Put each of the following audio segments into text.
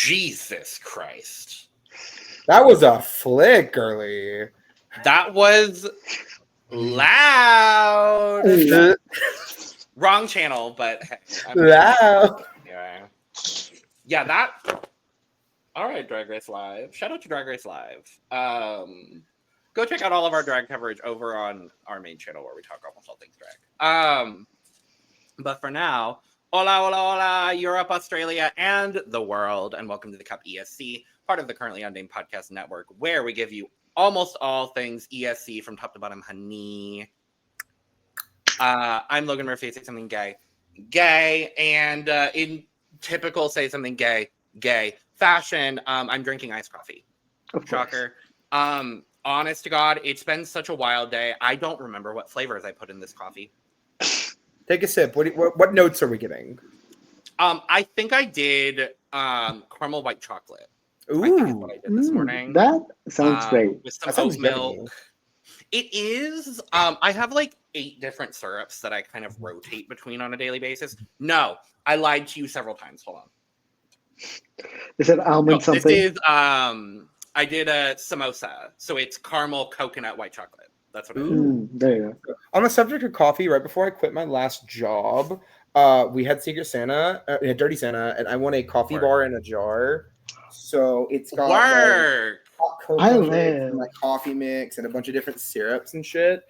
Jesus Christ. That was a flick, girly. That was loud. Wrong channel, but loud. Anyway. Yeah, that. All right, Drag Race Live. Shout out to Drag Race Live. Go check out all of our drag coverage over on our main channel where we talk almost all things drag. But for now, hola, hola, hola, Europe, Australia, and the world, and welcome to the CUP ESC, part of the currently unnamed podcast network, where we give you almost all things ESC from top to bottom, honey. I'm Logan Murphy, say something gay, and in typical say something gay fashion, I'm drinking iced coffee. Shocker. Honest to God, it's been such a wild day. I don't remember what flavors I put in this coffee. Take a sip. What notes are we getting? I think I did caramel white chocolate. Ooh, I think is what I did this morning. That sounds great. With some oat milk. It is. I have like 8 different syrups that I kind of rotate between on a daily basis. No, I lied to you several times. Hold on. Is it almond something? This is I did a samosa, so it's caramel coconut white chocolate. That's what it is. There you go. On the subject of coffee, right before I quit my last job, we had Secret Santa, we had Dirty Santa, and I won a coffee bar in a jar. So it's got like, hot cocoa and like coffee mix and a bunch of different syrups and shit.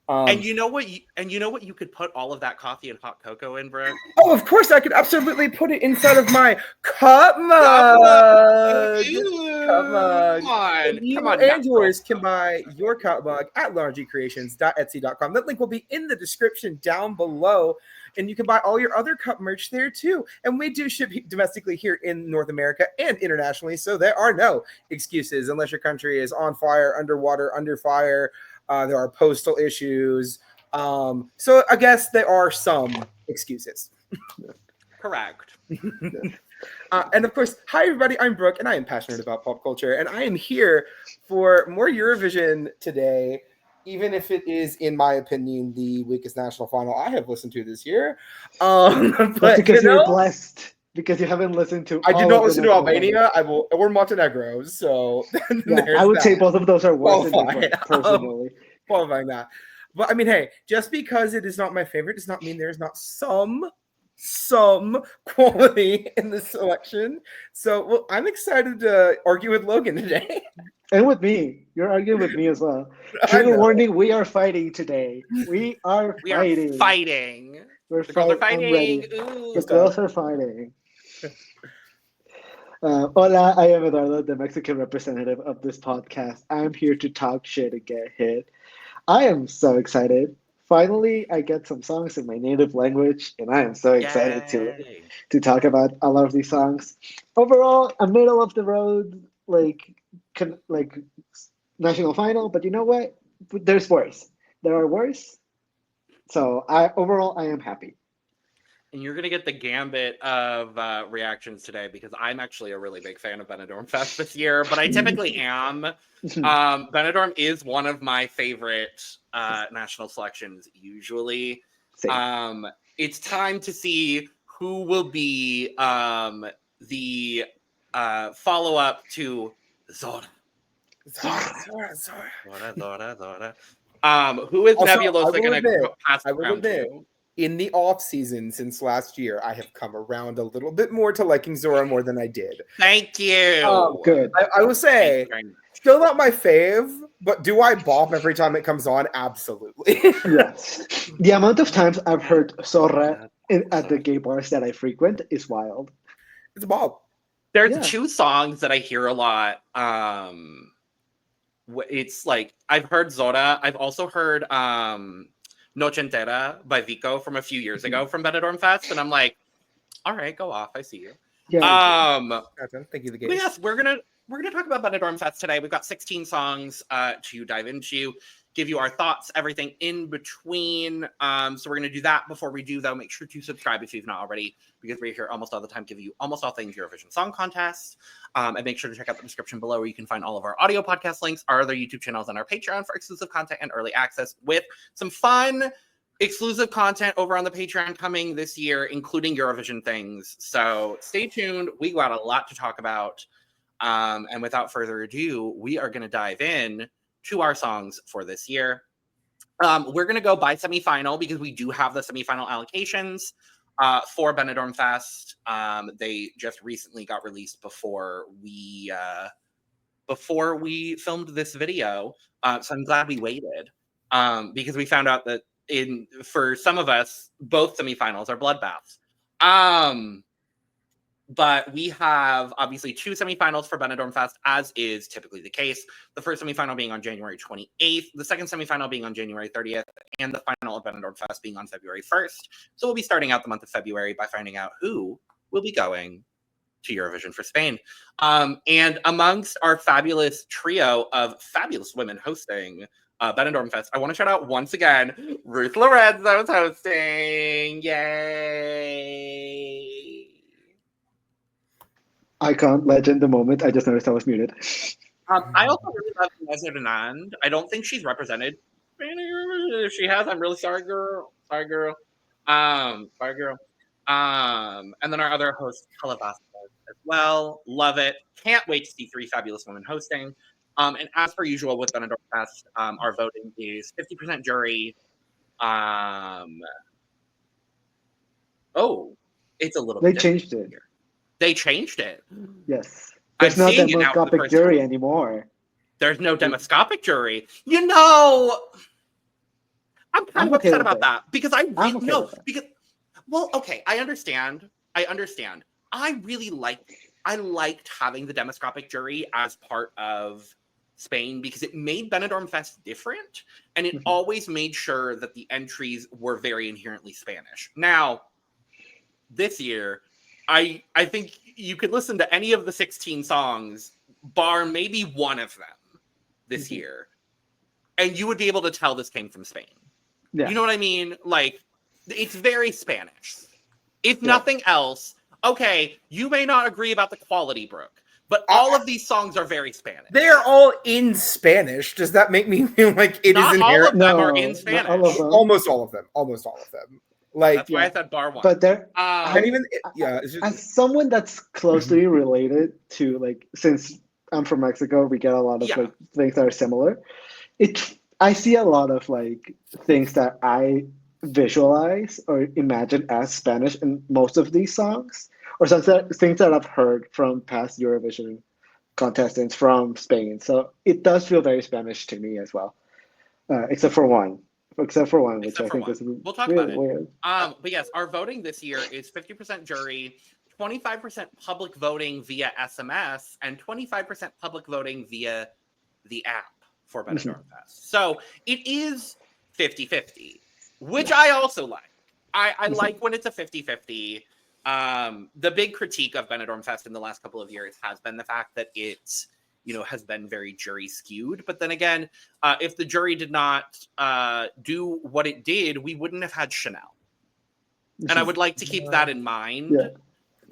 And you know what? You could put all of that coffee and hot cocoa in, bro. Oh, of course, I could absolutely put it inside of my cup mug. Come on, You and yours can buy your cup mug at laundrycreations.etsy.com. That link will be in the description down below. And you can buy all your other cup merch there too. And we do ship domestically here in North America and internationally. So there are no excuses unless your country is on fire, underwater, under fire. There are postal issues. So I guess there are some excuses. Correct. And of course, hi everybody, I'm Brooke and I am passionate about pop culture. And I am here for more Eurovision today, even if it is, in my opinion, the weakest national final I have listened to this year. But because you're blessed. Because you haven't listened to. I do not listen to Albania. Or Montenegro. So yeah, I would say both of those are worse than personally. Qualifying that. But I mean, hey, just because it is not my favorite does not mean there is not some quality in the selection. So well, I'm excited to argue with Logan today. And with me. You're arguing with me as well. Trigger warning, we are fighting today. We are fighting. We're the girls are fighting. The girls are fighting. Hola, I am Eduardo, the Mexican representative of this podcast. I'm here to talk shit and get hit. I am so excited. Finally, I get some songs in my native language, and I am so excited to talk about a lot of these songs. Overall, a middle of the road, like national final, but you know what? There's worse. There are worse. So I am happy. And you're going to get the gambit of reactions today because I'm actually a really big fan of Benidorm Fest this year, but I typically am. Benidorm is one of my favorite national selections usually. It's time to see who will be the follow-up to Zora. Who is Nebulosa going to pass the crown to? In the off season since last year, I have come around a little bit more to liking Zora more than I did. Thank you. Good. I will say, still not my fave, but do I bop every time it comes on? Absolutely. Yes. The amount of times I've heard Zora at the gay bars that I frequent is wild. It's a bop. There's 2 songs that I hear a lot. It's like I've heard Zora. I've also heard Noche Entera by Vico from a few years ago from Benidorm Fest, and I'm like, all right, go off. I see you. Yeah. Thank you, the gays. Yes, we're gonna talk about Benidorm Fest today. We've got 16 songs to dive into, give you our thoughts, everything in between. So we're gonna do that. Before we do, though, make sure to subscribe if you've not already, because we're here almost all the time, giving you almost all things Eurovision Song Contest. And make sure to check out the description below where you can find all of our audio podcast links, our other YouTube channels, and our Patreon for exclusive content and early access with some fun exclusive content over on the Patreon coming this year, including Eurovision things. So stay tuned. We got a lot to talk about. And without further ado, we are going to dive in to our songs for this year. We're going to go by semifinal because we do have the semifinal allocations for Benidorm Fest. They just recently got released before we filmed this video. So I'm glad we waited because we found out that for some of us, both semifinals are bloodbaths. But we have obviously 2 semifinals for Benidorm Fest, as is typically the case. The first semifinal being on January 28th, the second semifinal being on January 30th, and the final of Benidorm Fest being on February 1st. So we'll be starting out the month of February by finding out who will be going to Eurovision for Spain. And amongst our fabulous trio of fabulous women hosting Benidorm Fest, I want to shout out once again Ruth Lorenzo's hosting. Yay! Icon, legend, the moment. I just noticed I was muted. I also really love Inez Hernand. I don't think she's represented. If she has, I'm really sorry, girl. Sorry, girl. Sorry, girl. And then our other host, Carla as well. Love it. Can't wait to see 3 fabulous women hosting. And as per usual with Benidorm Fest, our voting is 50% jury. It's a little They bit changed it. here. They changed it. Yes. I'm There's no seeing it now for the demoscopic first jury time. anymore. There's no demoscopic jury. You know, I'm kind of okay upset with about it. that because I I'm okay no with it. because well, okay, I understand. I really liked having the demoscopic jury as part of Spain because it made Benidorm Fest different, and it always made sure that the entries were very inherently Spanish. Now, this year, I think you could listen to any of the 16 songs, bar maybe one of them this year, and you would be able to tell this came from Spain. Yeah. You know what I mean? Like, it's very Spanish. If nothing else, okay, you may not agree about the quality, Brooke, but all of these songs are very Spanish. They're all in Spanish. Does that make me feel like it Not is all inherent? of them are in not Spanish. all of them. Almost all of them. Almost all of them. Like, That's why I said bar one. But there, and even it's just, as someone that's closely related to, like, since I'm from Mexico, we get a lot of like things that are similar. I see a lot of like things that I visualize or imagine as Spanish in most of these songs, or things that I've heard from past Eurovision contestants from Spain. So it does feel very Spanish to me as well, except for one, which I think is we'll talk really about it. weird. But yes, our voting this year is 50% jury, 25% public voting via SMS, and 25% public voting via the app for Benidorm Fest. So it is 50-50, which I also like. I like when it's a 50-50. The big critique of Benidorm Fest in the last couple of years has been the fact that it, has been very jury skewed. But then again, if the jury did not do what it did, we wouldn't have had Chanel. And I would like to keep that in mind. Yeah.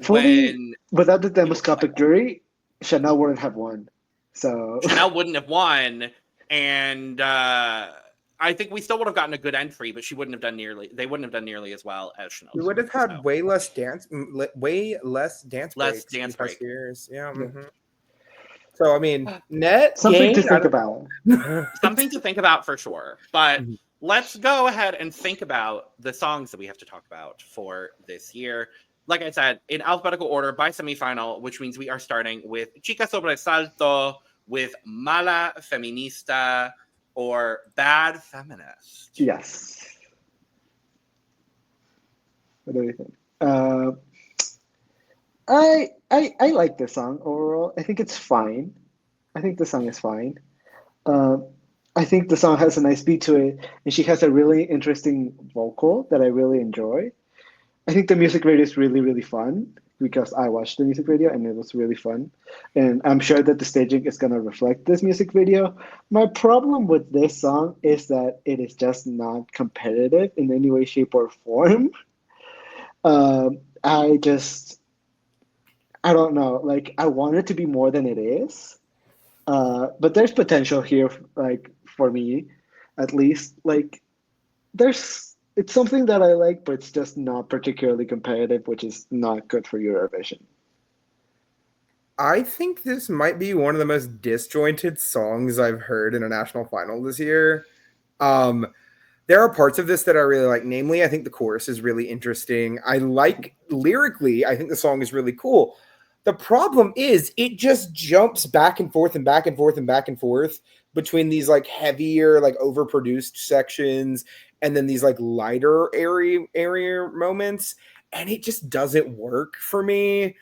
Fully, without the demoscopic jury, Chanel wouldn't have won. So Chanel wouldn't have won, and I think we still would have gotten a good entry, but they wouldn't have done nearly as well as Chanel. We would have had way less dance breaks. Years. Yeah. Mm-hmm. So I mean, something to think about. Something to think about for sure. But let's go ahead and think about the songs that we have to talk about for this year. Like I said, in alphabetical order by semifinal, which means we are starting with Chica Sobresalto, with Mala Feminista, or Bad Feminist. Yes. What do you think? I like this song overall. I think it's fine. I think the song is fine. I think the song has a nice beat to it, and she has a really interesting vocal that I really enjoy. I think the music video is really, really fun because I watched the music video and it was really fun. And I'm sure that the staging is going to reflect this music video. My problem with this song is that it is just not competitive in any way, shape, or form. I don't know. Like, I want it to be more than it is. But there's potential here, like, for me, at least. Like, it's something that I like, but it's just not particularly competitive, which is not good for Eurovision. I think this might be one of the most disjointed songs I've heard in a national final this year. Um, there are parts of this that I really like. Namely, I think the chorus is really interesting. I like lyrically, I think the song is really cool. The problem is it just jumps back and forth and back and forth and back and forth between these like heavier, like overproduced sections and then these like lighter area moments. And it just doesn't work for me.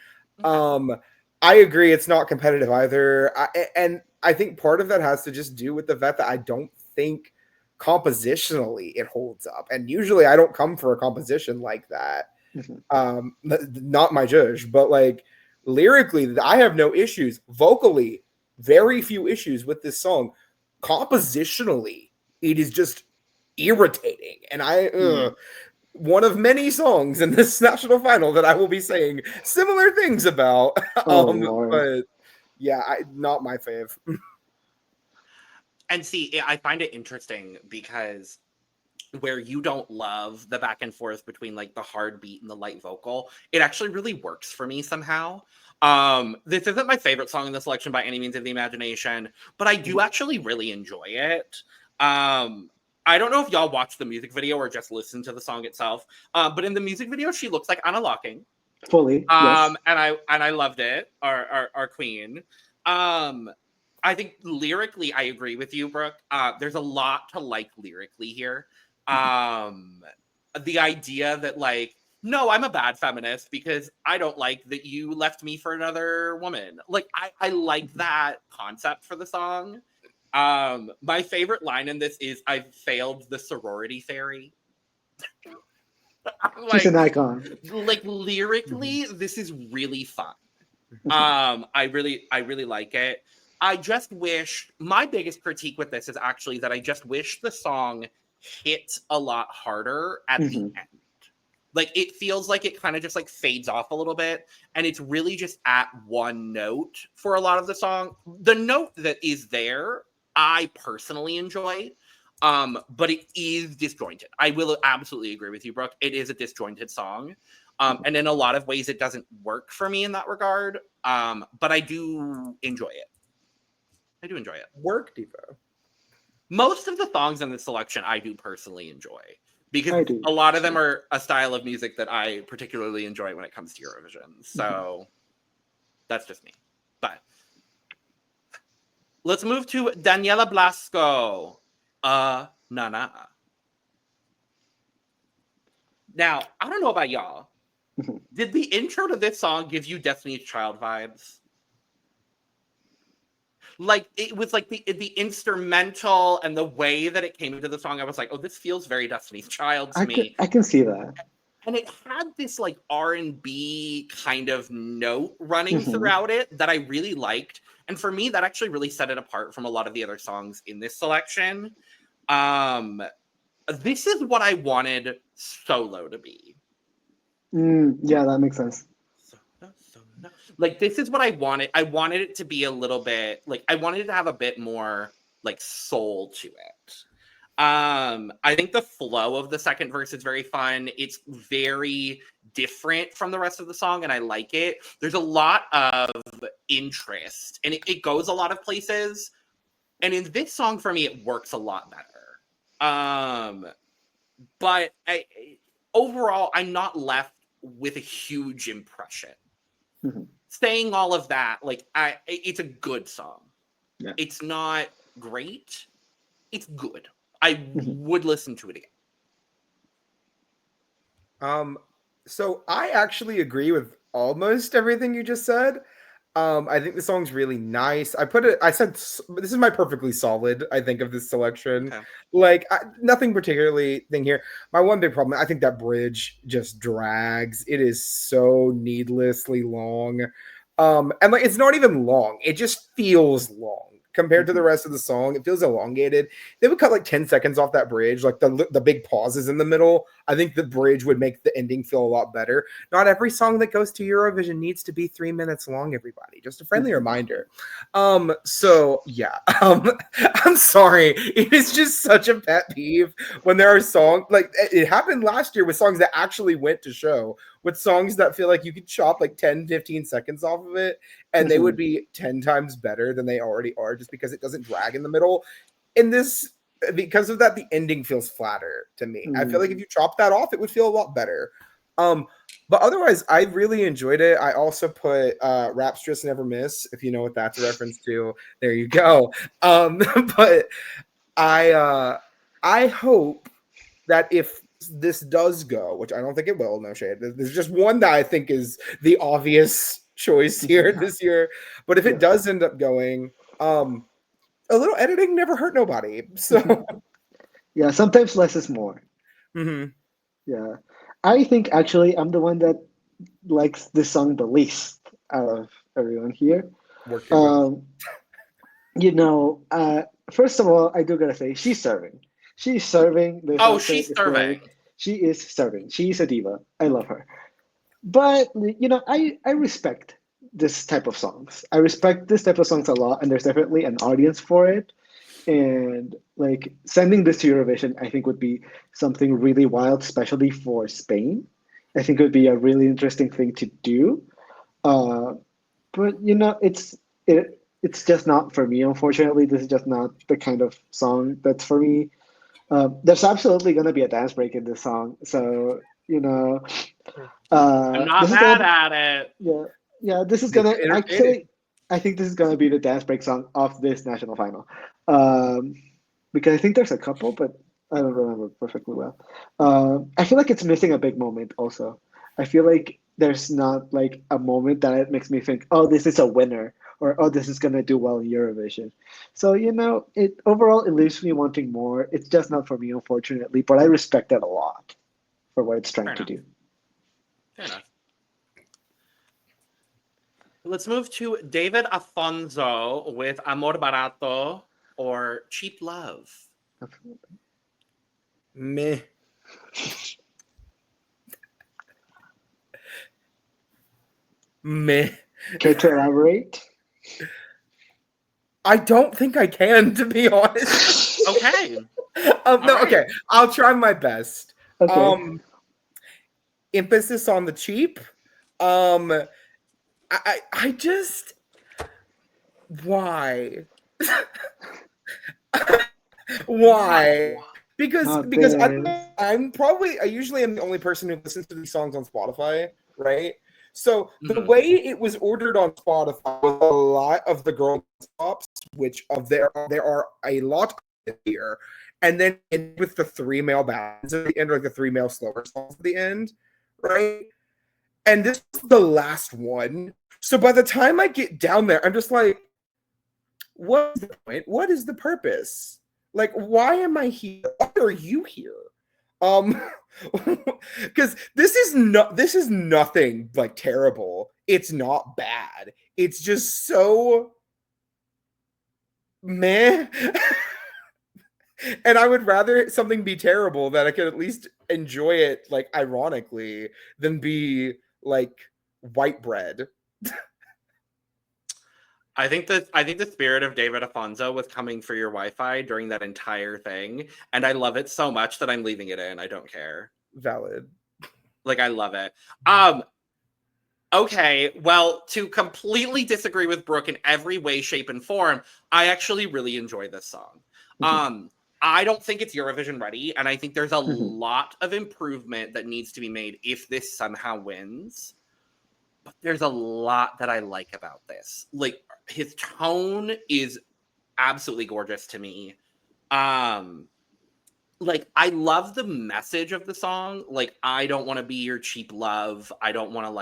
I agree it's not competitive either. And I think part of that has to just do with the fact that I don't think compositionally it holds up. And usually I don't come for a composition like that. Not my judge, but like lyrically, I have no issues. Vocally, very few issues with this song. Compositionally, it is just irritating. And one of many songs in this national final that I will be saying similar things about. But yeah, not my fave. And see, I find it interesting because where you don't love the back and forth between like the hard beat and the light vocal, it actually really works for me somehow. This isn't my favorite song in the selection by any means of the imagination, but I do actually really enjoy it. I don't know if y'all watched the music video or just listened to the song itself, but in the music video, she looks like Anna Locking. Fully, yes. And I loved it. Our queen. I think lyrically, I agree with you, Brooke. There's a lot to like lyrically here. The idea that like, no, I'm a bad feminist because I don't like that you left me for another woman. Like, I like that concept for the song. My favorite line in this is, "I failed the sorority fairy." She's an icon. Like lyrically, this is really fun. I really like it. I just wish, my biggest critique with this is actually that I just wish the song hit a lot harder at the end. Like, it feels like it kind of just like fades off a little bit, and it's really just at one note for a lot of the song. The note that is there, I personally enjoy, but it is disjointed. I will absolutely agree with you, Brooke. It is a disjointed song. And in a lot of ways, it doesn't work for me in that regard. But I do enjoy it. I do enjoy it. Work, Devo. Most of the songs in this selection I do personally enjoy, because a lot of them are a style of music that I particularly enjoy when it comes to Eurovision. So that's just me. But let's move to Daniela Blasco. Nana. Now, I don't know about y'all. Did the intro to this song give you Destiny's Child vibes? Like, it was like the instrumental and the way that it came into the song, I was like, oh, this feels very Destiny's Child to me. I can see that. And it had this like R&B kind of note running throughout it that I really liked. And for me, that actually really set it apart from a lot of the other songs in this selection. This is what I wanted Solo to be. Yeah, that makes sense. Like, this is what I wanted. I wanted it to be a little bit, like, I wanted it to have a bit more, like, soul to it. I think the flow of the second verse is very fun. It's very different from the rest of the song, and I like it. There's a lot of interest, and it goes a lot of places. And in this song, for me, it works a lot better. But overall, I'm not left with a huge impression. Saying all of that, like, it's a good song. Yeah. It's not great. It's good. I would listen to it again. So I actually agree with almost everything you just said. I think the song's really nice. I said this is my perfectly solid, I think, of this selection. Okay. Like, nothing particularly thing here. My one big problem, I think that bridge just drags. It is so needlessly long. And like, it's not even long. It just feels long compared to the rest of the song. It feels elongated. They would cut like 10 seconds off that bridge, like the big pauses in the middle. I think the bridge would make the ending feel a lot better. Not every song that goes to Eurovision needs to be 3 minutes long, everybody. Just a friendly reminder. So yeah, I'm sorry. It is just such a pet peeve when there are songs like it happened last year with songs that actually went to show, with songs that feel like you could chop like 10, 15 seconds off of it and they would be 10 times better than they already are just because it doesn't drag in the middle. In this, because of that, the ending feels flatter to me. I feel like if you chop that off, it would feel a lot better. But otherwise, I really enjoyed it. I also put Rapstress Never Miss, if you know what that's a reference to. There you go. But I hope that if this does go, which I don't think it will, no shade. There's just one that I think is the obvious choice here this year. But if it does end up going, a little editing never hurt nobody. So Yeah, sometimes less is more. Yeah. I think actually I'm the one that likes this song the least out of everyone here. You know, first of all, I do gotta say she's serving. She's serving. She's serving. She is serving. She's a diva. I love her. But you know, I respect this type of songs. I respect this type of songs a lot, and there's definitely an audience for it. And like sending this to Eurovision, I think would be something really wild, especially for Spain. I think it would be a really interesting thing to do. But you know, it's just not for me. Unfortunately, this is just not the kind of song that's for me. There's absolutely gonna be a dance break in this song, so you know. I'm not mad at it. Yeah. This is gonna actually. I think this is gonna be the dance break song of this national final, because I think there's a couple, but I don't remember perfectly well. I feel like it's missing a big moment. Also, I feel like there's not like a moment that it makes me think, oh, this is a winner, or oh, this is gonna do well in Eurovision. So you know, it leaves me wanting more. It's just not for me, unfortunately, but I respect it a lot for what it's trying to do. Fair enough. Let's move to David Afonso with Amor Barato, or Cheap Love. Meh. Meh. Care to elaborate? I don't think I can, to be honest. Okay. Okay. I'll try my best. Okay. Emphasis on the cheap. I just, why? Why? Because I usually am the only person who listens to these songs on Spotify, right? So the way it was ordered on Spotify was a lot of the girl tops, which there are a lot here, and then with the 3 male ballads at the end, or like the 3 male slower songs at the end, right? And this was the last one. So by the time I get down there, I'm just like, what is the point? What is the purpose? Like, why am I here? Why are you here? Because this is nothing like terrible. It's not bad. It's just so meh. And I would rather something be terrible that I could at least enjoy it, like, ironically, than be like white bread. I think the spirit of David Afonso was coming for your Wi-Fi during that entire thing, and I love it so much that I'm leaving it in. I don't care. Valid. Like, I love it. Okay, well, to completely disagree with Brooke in every way, shape, and form, I actually really enjoy this song. I don't think it's Eurovision ready, and I think there's a lot of improvement that needs to be made if this somehow wins. But there's a lot that I like about this. Like, his tone is absolutely gorgeous to me. Like, I love the message of the song. Like, I don't want to be your cheap love. I don't want to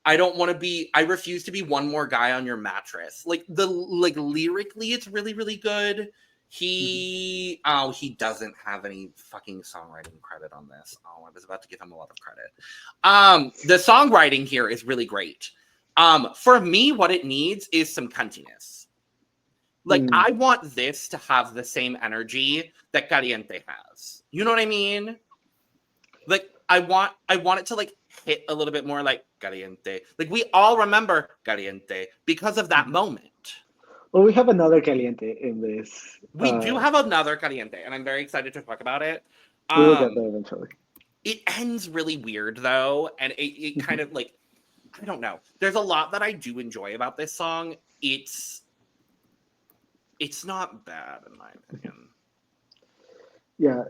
I don't want to be, I refuse to be one more guy on your mattress. Like, lyrically, it's really, really good. He doesn't have any fucking songwriting credit on this. Oh, I was about to give him a lot of credit. The songwriting here is really great. For me, what it needs is some cuntiness. Like, I want this to have the same energy that Caliente has. You know what I mean? Like I want it to like hit a little bit more like caliente. Like we all remember caliente because of that moment. Well, we have another caliente in this. We do have another caliente, and I'm very excited to talk about it. We will get there eventually. It ends really weird though, and it kind of like, I don't know. There's a lot that I do enjoy about this song. It's not bad in my opinion. Yeah,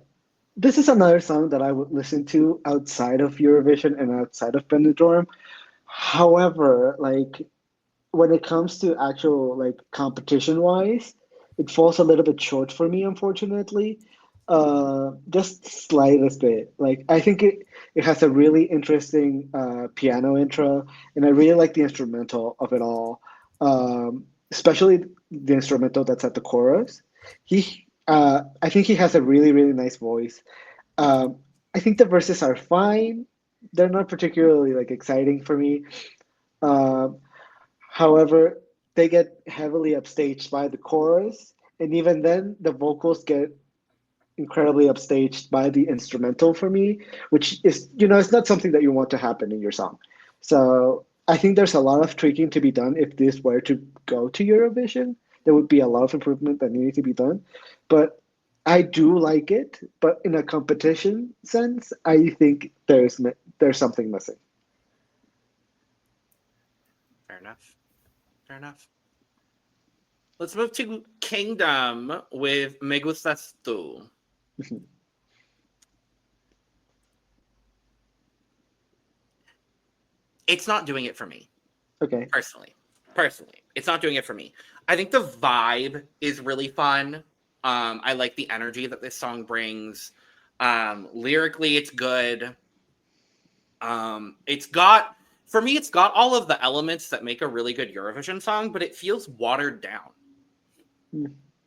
this is another song that I would listen to outside of Eurovision and outside of Benidorm. However, like when it comes to actual like competition wise, it falls a little bit short for me, unfortunately. Just slightest bit. Like I think it has a really interesting piano intro, and I really like the instrumental of it all. Especially the instrumental that's at the chorus. I think he has a really really nice voice. I think the verses are fine. They're not particularly like exciting for me. Um, However, they get heavily upstaged by the chorus, and even then, the vocals get incredibly upstaged by the instrumental for me, which is, it's not something that you want to happen in your song. So I think there's a lot of tweaking to be done if this were to go to Eurovision. There would be a lot of improvement that needed to be done. But I do like it, but in a competition sense, I think there's something missing. Fair enough. Fair enough. Let's move to Kingdom with Me Gustas Tú. It's not doing it for me. Okay. Personally. It's not doing it for me. I think the vibe is really fun. I like the energy that this song brings. Lyrically, it's good. It's got all of the elements that make a really good Eurovision song, but it feels watered down.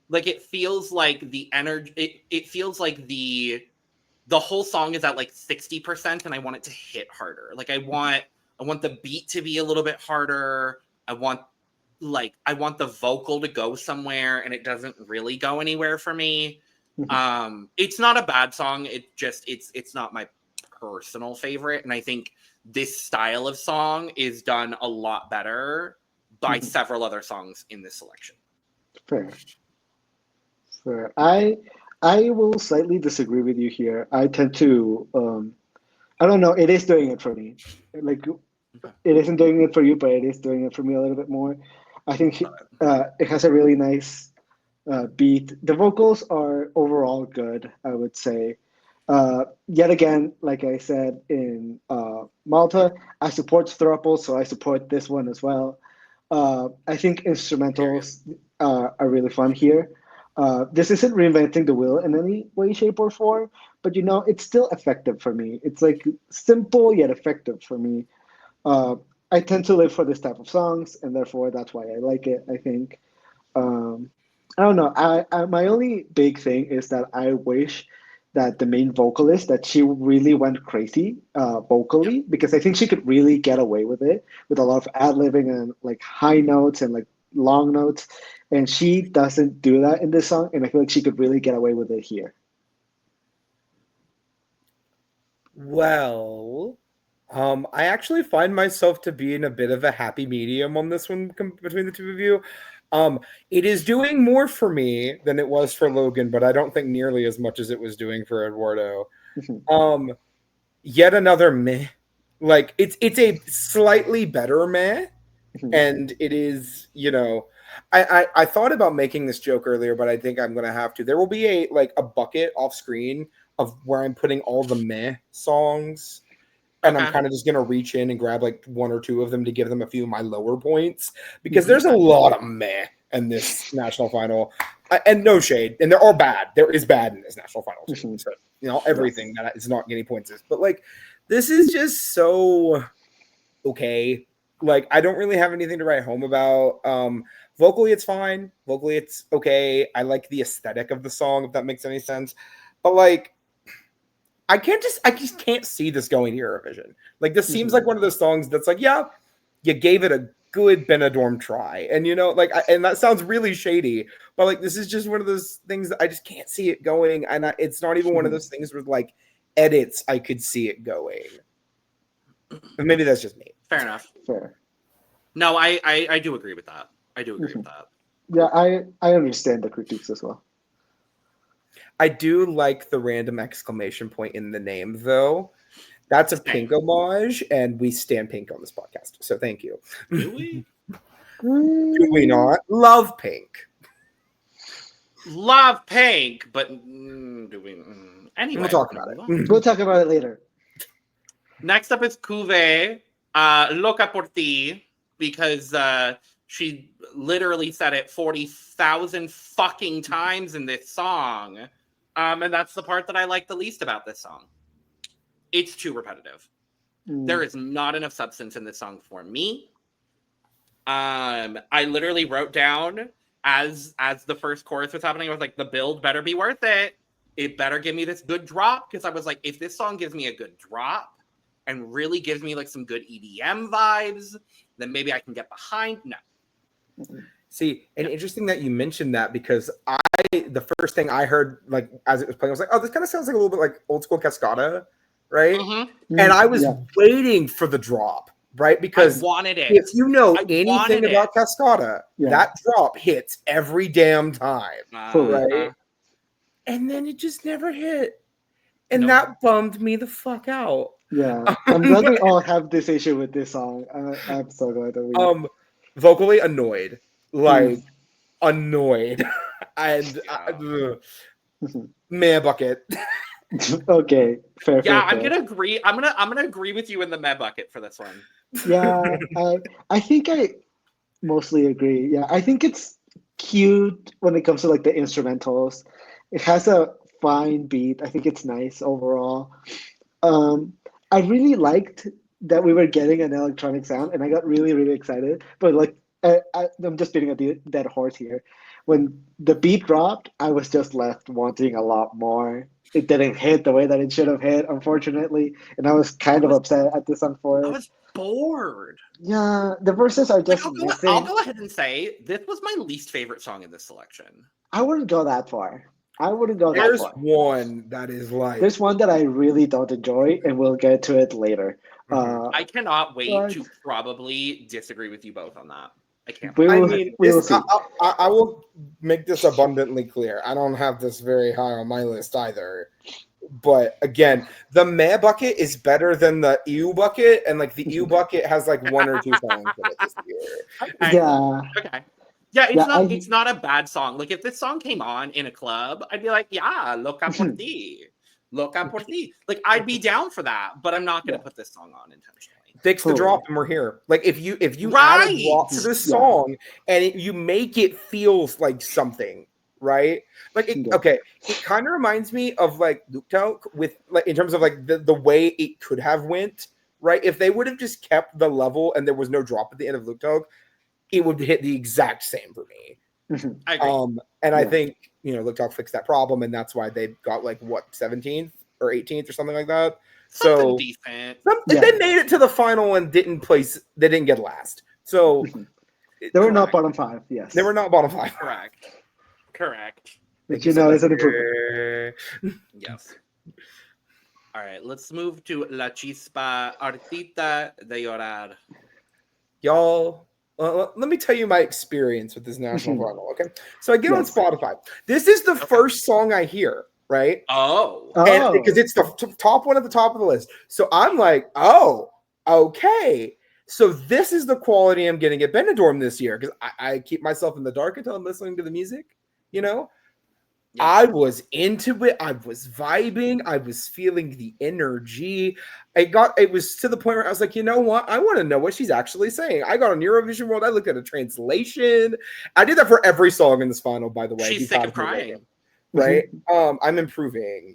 Like it feels like the energy. It feels like the whole song is at like 60%, and I want it to hit harder. Like I want the beat to be a little bit harder. I want the vocal to go somewhere, and it doesn't really go anywhere for me. It's not a bad song. It's not my personal favorite, and I think this style of song is done a lot better by several other songs in this selection. Fair. I will slightly disagree with you here. I tend to I don't know, it is doing it for me. Like it isn't doing it for you, but it is doing it for me a little bit more. I think it has a really nice beat. The vocals are overall good, I would say. Yet again, like I said in Malta, I support throuple, so I support this one as well. I think instrumentals are really fun here. This isn't reinventing the wheel in any way, shape, or form, but it's still effective for me. It's like simple yet effective for me. I tend to live for this type of songs, and therefore that's why I like it, I think. I don't know. My only big thing is that I wish that the main vocalist, that she really went crazy vocally, because I think she could really get away with it, with a lot of ad-libbing and like high notes and like long notes, and she doesn't do that in this song, and I feel like she could really get away with it here. Well, I actually find myself to be in a bit of a happy medium on this one between the two of you. It is doing more for me than it was for Logan, but I don't think nearly as much as it was doing for Eduardo. Yet another meh. Like it's a slightly better meh, and it is, I thought about making this joke earlier, but I think I'm gonna have to. There will be a bucket off screen of where I'm putting all the meh songs. And I'm kind of just going to reach in and grab like one or two of them to give them a few of my lower points, because there's a lot of meh in this national final, and no shade. And they're all bad. There is bad in this national final. So, everything that is not getting points is, but like, this is just so okay. Like, I don't really have anything to write home about. Vocally, it's fine. Vocally, it's okay. I like the aesthetic of the song, if that makes any sense. But like, I just can't see this going to Eurovision. Like, this seems like one of those songs that's like, yeah, you gave it a good Benidorm try. And, and that sounds really shady, but like, this is just one of those things that I just can't see it going. And it's not even one of those things where like, edits I could see it going. But maybe that's just me. Fair enough. Fair. No, I do agree with that. I do agree with that. Yeah, I understand the critiques as well. I do like the random exclamation point in the name, though. That's a Pink homage, and we stand Pink on this podcast. So thank you. Do we? Do we not? Love Pink. Love Pink, but do we? Anyway, We'll talk about it. We'll talk about it later. Next up is Kuve, Loca por ti, because she literally said it 40,000 fucking times in this song. And that's the part that I like the least about this song. It's too repetitive. There is not enough substance in this song for me. I literally wrote down as the first chorus was happening, I was like, the build better be worth it. It better give me this good drop, because I was like, if this song gives me a good drop and really gives me like some good EDM vibes, then maybe I can get behind. No. See, and interesting that you mentioned that, because the first thing I heard, like, as it was playing, I was like, oh, this kind of sounds like a little bit like old school Cascada, right? Mm-hmm. And I was waiting for the drop, right? Because I wanted it. if you know anything about Cascada, that drop hits every damn time, right? And then it just never hit. And that bummed me the fuck out. Yeah, I'm glad we all have this issue with this song. I'm so glad that we... vocally annoyed. Like, annoyed. And meh bucket. Okay, fair. I'm gonna agree. I'm gonna agree with you in the meh bucket for this one. Yeah, I think I mostly agree. Yeah, I think it's cute when it comes to like the instrumentals. It has a fine beat. I think it's nice overall. I really liked that we were getting an electronic sound, and I got really, really excited. But like, I'm just beating a dead horse here. When the beat dropped, I was just left wanting a lot more. It didn't hit the way that it should have hit, unfortunately, and I was kind of upset at the song for it. I was bored. Yeah, the verses are just missing. I'll go ahead and say this was my least favorite song in this selection. I wouldn't go that far. There's one that is like... There's one that I really don't enjoy, and we'll get to it later. I cannot wait to probably disagree with you both on that. I can't. I will make this abundantly clear. I don't have this very high on my list either. But again, the meh bucket is better than the ew bucket, and like the ew bucket has like one or two songs in it this year. Okay. Yeah. Okay. Yeah, it's not a bad song. Like if this song came on in a club, I'd be like, yeah, Loca por ti. Loca por ti. Like I'd be down for that, but I'm not gonna put this song on intentionally. Fix the drop and we're here. Like if you add a drop to this song and you make it feel like something, right? Like it kind of reminds me of like Loca with like in terms of like the way it could have went, right? If they would have just kept the level and there was no drop at the end of Loca, it would hit the exact same for me. I agree. I think Loca fixed that problem, and that's why they got like what 17th or 18th or something like that. Something decent. They made it to the final and didn't place. They didn't get last. So they were not bottom 5. Yes, they were not bottom 5. Correct. Which is an improvement. Yes. All right, let's move to Lachispa, Hartita de llorar. Y'all, let me tell you my experience with this national final. Okay, so I get on Spotify. This is the first song I hear. Right? And because it's the top one at the top of the list. So I'm like, oh, okay. So this is the quality I'm getting at Benidorm this year, because I keep myself in the dark until I'm listening to the music, I was into it. I was vibing. I was feeling the energy. It was to the point where I was like, you know what? I want to know what she's actually saying. I got on Eurovision World. I looked at a translation. I did that for every song in this final, by the way. She's sick of crying. Right? I'm improving,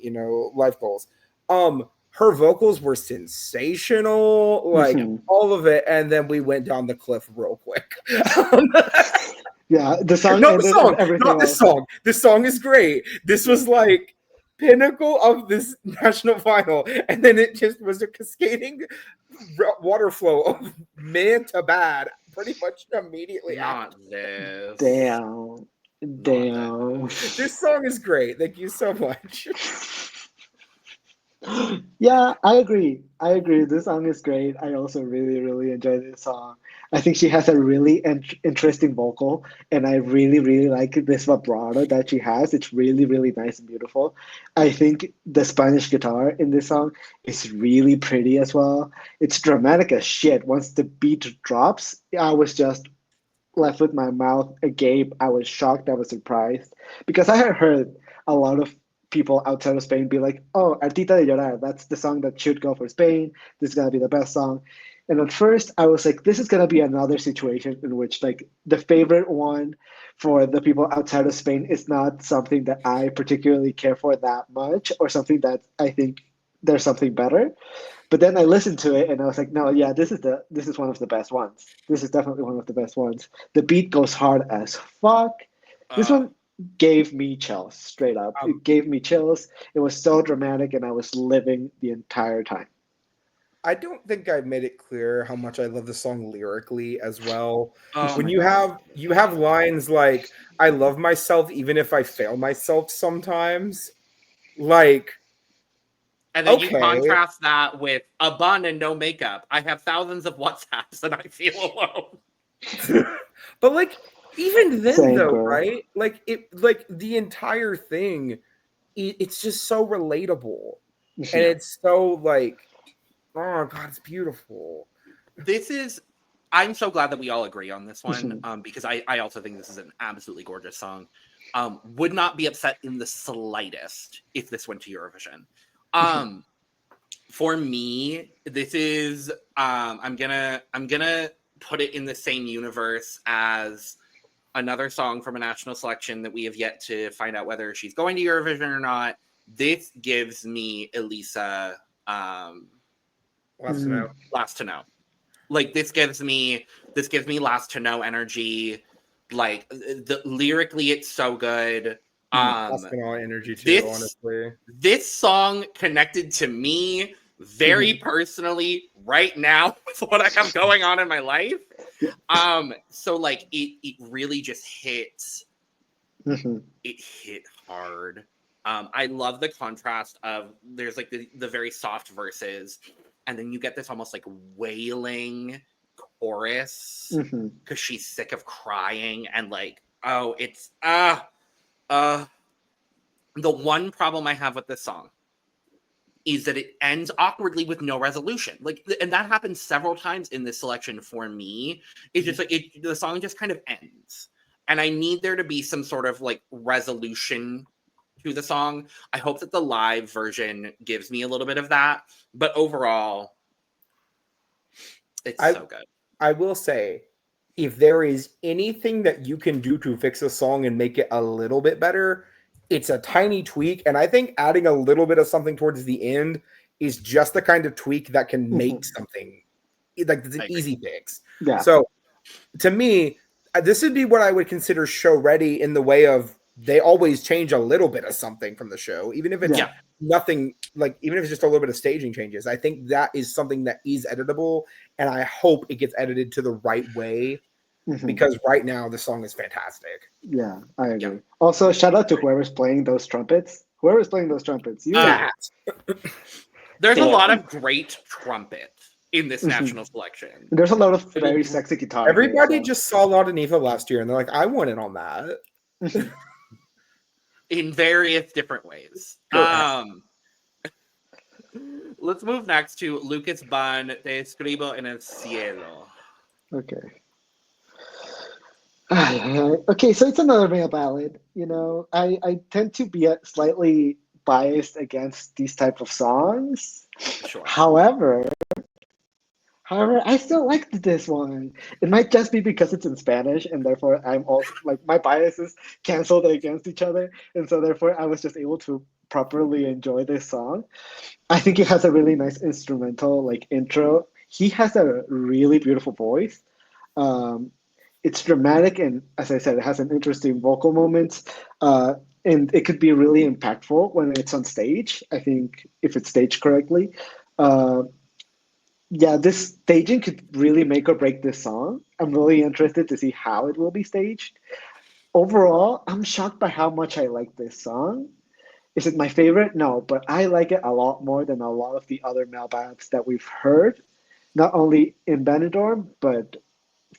life goals. Her vocals were sensational, like all of it, and then we went down the cliff real quick. Yeah, the song. Not this song. This song is great. This was like pinnacle of this national final, and then it just was a cascading water flow of mid to bad, pretty much immediately Not after. this. Damn. This song is great. Thank you so much. Yeah, I agree. I agree. This song is great. I also really, really enjoy this song. I think she has a really interesting vocal, and I really, really like this vibrato that she has. It's really, really nice and beautiful. I think the Spanish guitar in this song is really pretty as well. It's dramatic as shit. Once the beat drops, I was just left with my mouth agape. I was shocked. I was surprised because I had heard a lot of people outside of Spain be like, "Oh, Hartita de llorar. That's the song that should go for Spain. This is gonna be the best song." And at first, I was like, "This is gonna be another situation in which like the favorite one for the people outside of Spain is not something that I particularly care for that much, or something that I think there's something better." But then I listened to it and I was like, no, yeah, this is one of the best ones. This is definitely one of the best ones. The beat goes hard as fuck. This Uh, one gave me chills, straight up. Um, It gave me chills. It was so dramatic and I was living the entire time. I don't think I've made it clear how much I love the song lyrically as well. oh When my god. you have lines like "I love myself even if I fail myself sometimes," like And then you okay, contrast that with a bun and no makeup. I have thousands of WhatsApps and I feel alone. but like even then Same though, girl. right? Like the entire thing, it's just so relatable, and Mhm. it's so like oh god, it's beautiful. This is I'm so glad that we all agree on this one, Mhm. because I also think this is an absolutely gorgeous song. Would not be upset in the slightest if this went to Eurovision. Mhm. Um, for me, this is I'm gonna put it in the same universe as another song from a national selection that we have yet to find out whether she's going to Eurovision or not. This gives me Elisa, Last to know. Mm. Last to Know. Like this gives me Last to Know energy. Like lyrically, it's so good. Mhm. Last to know energy too, This honestly. this song connected to me very Mhm. personally right now with what I have going on in my life. Yeah. So like it really just hits. Mhm. It hit hard. I love the contrast of there's like the very soft verses, and then you get this almost like wailing chorus Mhm. because she's sick of crying and like oh it's uh the one problem I have with this song is that it ends awkwardly with no resolution. Like, and that happens several times in this selection for me. It's just Mhm. like the song just kind of ends, and I need there to be some sort of like resolution to the song. I hope that the live version gives me a little bit of that, but overall, it's I so good. I will say, if there is anything that you can do to fix a song and make it a little bit better, it's a tiny tweak. And I think adding a little bit of something towards the end is just the kind of tweak that can make Mhm. something like it's an I agree. easy fix. Yeah. So to me, this would be what I would consider show ready in the way of they always change a little bit of something from the show, even if it's Yeah. Yeah, nothing like even if it's just a little bit of staging changes. I think that is something that is editable, and I hope it gets edited to the right way Mhm. because right now the song is fantastic. Yeah, I yeah. agree. Also, shout out to whoever's playing those trumpets. Whoever's playing those trumpets, you. That There's a lot Damn. of great trumpet in this Mhm. national selection. There's a lot of I mean, very sexy guitar here as everybody well. just saw Laudaneva last year and they're like, I want it on that. Mhm. in various different ways. Correct. Let's move next to Lucas Ban de Escribo en el Cielo. Okay. Okay, so it's another male ballad. I tend to be slightly biased against these type of songs. Sure. However, I still liked this one. It might just be because it's in Spanish, and therefore I'm also like my biases canceled against each other, and so therefore I was just able to properly enjoy this song. I think it has a really nice instrumental like intro. He has a really beautiful voice. Um, it's dramatic, and as I said, it has an interesting vocal moments. And it could be really impactful when it's on stage. I think if it's staged correctly. Uh, yeah, this staging could really make or break this song. I'm really interested to see how it will be staged. Overall, I'm shocked by how much I like this song. Is it my favorite? No, but I like it a lot more than a lot of the other male ballads that we've heard, not only in Benidorm, but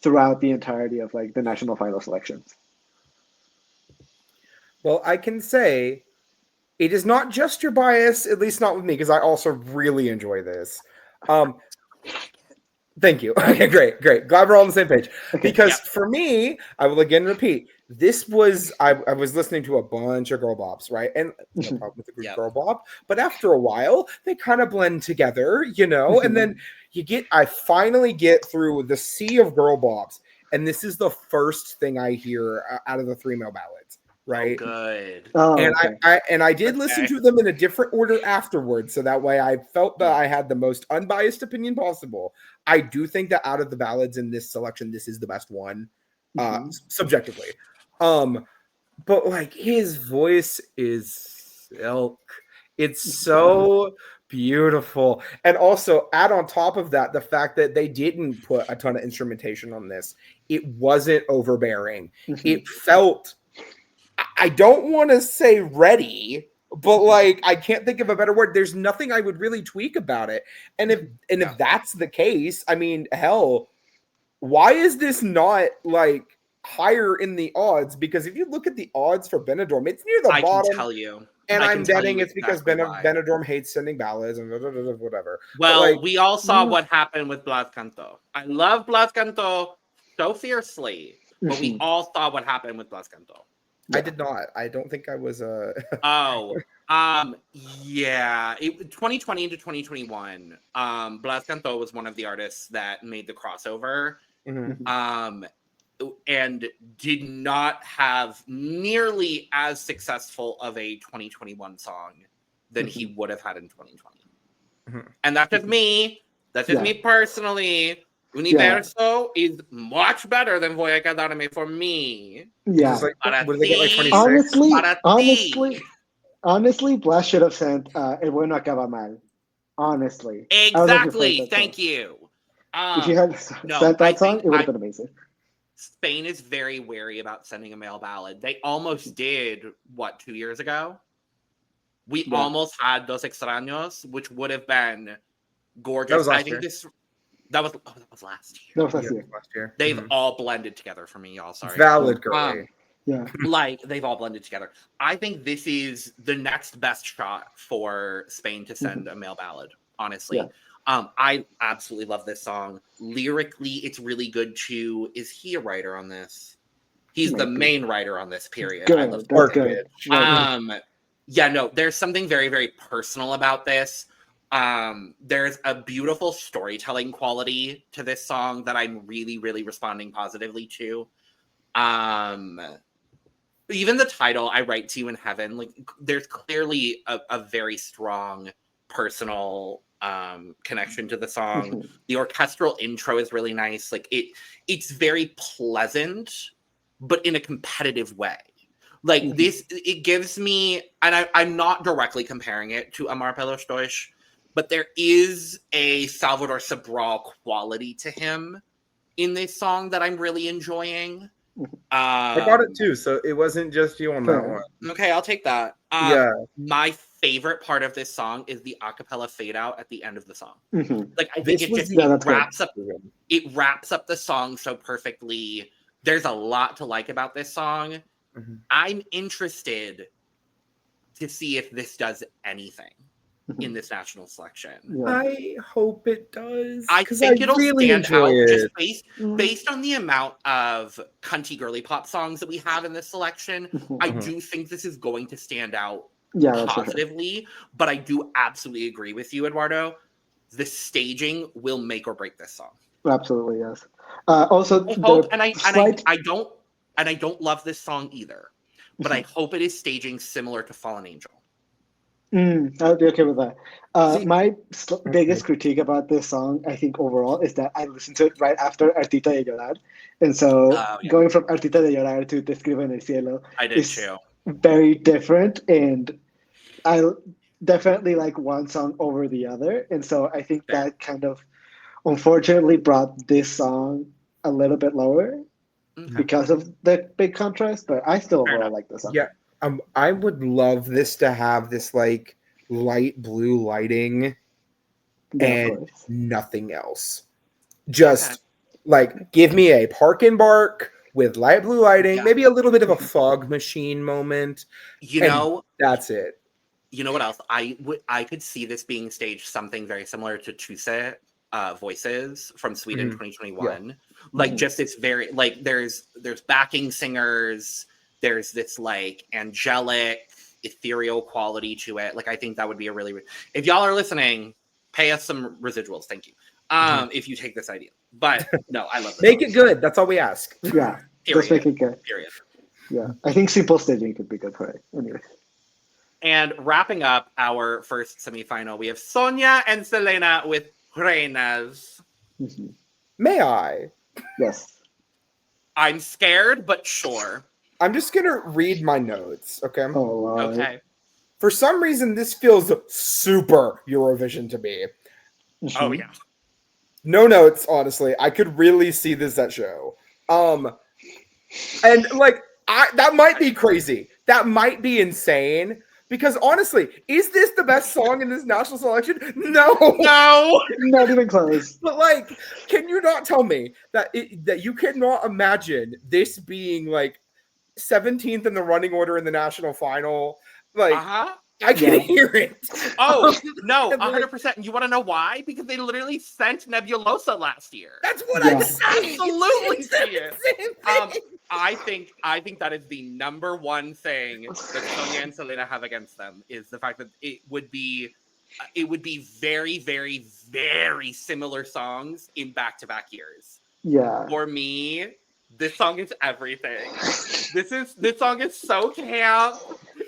throughout the entirety of like the national final selections. Well, I can say it is not just your bias, at least not with me, because I also really enjoy this. Thank you. Okay, great. Glad we're all on the same page. Okay. Because for me, I will again repeat, this was I was listening to a bunch of girl bops, right? And no problem with the group girl bop, but after a while, they kind of blend together, and then I finally get through the sea of girl bops, and this is the first thing I hear out of the 3 male ballads, right? Oh, good. And okay. I did listen to them in a different order afterwards, so that way I felt that I had the most unbiased opinion possible. I do think that out of the ballads in this selection, this is the best one, subjectively. But like his voice is silk. It's so beautiful. And also add on top of that the fact that they didn't put a ton of instrumentation on this. It wasn't overbearing. It felt, I don't want to say ready, but like I can't think of a better word. There's nothing I would really tweak about it. And if that's the case, I mean, hell, why is this not like higher in the odds? Because if you look at the odds for Benidorm, it's near the bottom. I can tell you. And I'm betting it's because Benidorm hates sending ballads and whatever. Well, like, we all saw what happened with Blas Canto. I love Blas Canto so fiercely, but we all saw what happened with Blas Canto. I did not. I don't think I was yeah. 2020 into 2021, Blas Canto was one of the artists that made the crossover. And did not have nearly as successful of a 2021 song than he would have had in 2020. And that's just me. That's just me personally. Universo is much better than Voy a Quedarme for me. Yeah. Would they get like 26? Honestly, Blas should have sent El Bueno Acaba Mal. Honestly. Exactly. Thank you. If you had sent that song, it would have been amazing. Spain is very wary about sending a male ballad. They almost did, 2 years ago? We almost had Dos Extraños, which would have been gorgeous. That was last year. That was last year. That was last year. They've all blended together for me, y'all. Sorry. Valid, girl. Like, they've all blended together. I think this is the next best shot for Spain to send a male ballad, honestly. Yeah. I absolutely love this song. Lyrically, it's really good too. Is he a writer on this? He's the main writer on this, period. Good. I love Good. Yeah, no, there's something very, very personal about this. There's a beautiful storytelling quality to this song that I'm really, really responding positively to. Even the title, I Write to You in Heaven, like there's clearly a very strong personal connection to the song. The orchestral intro is really nice. Like it's very pleasant, but in a competitive way. Like this, it gives me, and I'm not directly comparing it to Amor Pelos Dois, but there is a Salvador Sobral quality to him in this song that I'm really enjoying. I got it too, so it wasn't just you on that one. Okay, I'll take that. My favorite part of this song is the a cappella fade out at the end of the song. Like I think it wraps up the song so perfectly. There's a lot to like about this song. I'm interested to see if this does anything in this national selection. I hope it does. I think it'll really stand out just based on the amount of cunty girly pop songs that we have in this selection. I do think this is going to stand out positively, but I do absolutely agree with you, Eduardo. The staging will make or break this song. Absolutely, yes. Also, I don't love this song either, but I hope it is staging similar to Fallen Angel. I'll be okay with that. My biggest critique about this song, I think overall, is that I listened to it right after Hartita de llorar. And so going from Hartita de llorar to Te escribo en el cielo is very different. And I definitely like one song over the other. And so I think that kind of unfortunately brought this song a little bit lower because of the big contrast. But I still overall like this song. Yeah. I would love this to have this like light blue lighting Yeah, of and course. nothing else. Just like give me a park and bark with light blue lighting, Yeah. maybe a little bit of a fog machine moment. You and know, that's it. you know what else? I could see this being staged something very similar to Tusse Voices from Sweden Mhm. 2021. Like just it's very like there's backing singers, there's this like angelic, ethereal quality to it. Like I think that would be a really if y'all are listening, pay us some residuals. Thank you. If you take this idea. But no, I love this. Make it good. That's all we ask. Yeah, just make it good. Period. Yeah, I think simple staging could be good for it. Anyway. And wrapping up our first semifinal, we have Sonia and Selena with Reinas. Mm-hmm. May I? Yes. I'm scared, but sure. I'm just gonna read my notes, okay? Oh, Okay. For some reason, this feels super Eurovision to me. Mm-hmm. Oh yeah. No notes, honestly. I could really see this at show. And like that might be crazy. That might be insane. Because honestly, is this the best song in this national selection? No. No. Not even close. But like, can you not tell me that that you cannot imagine this being like 17th in the running order in the national final? Like, Uh-huh. I can hear it. Oh, no, and, like, 100%. And you want to know why? Because they literally sent Nebulosa last year. That's what Yeah. I'm saying. Absolutely see it. Same thing. I think that is the number one thing that Sonia and Selena have against them is the fact that it would be very, very, very similar songs in back-to-back years. Yeah. For me, this song is everything. This song is so camp.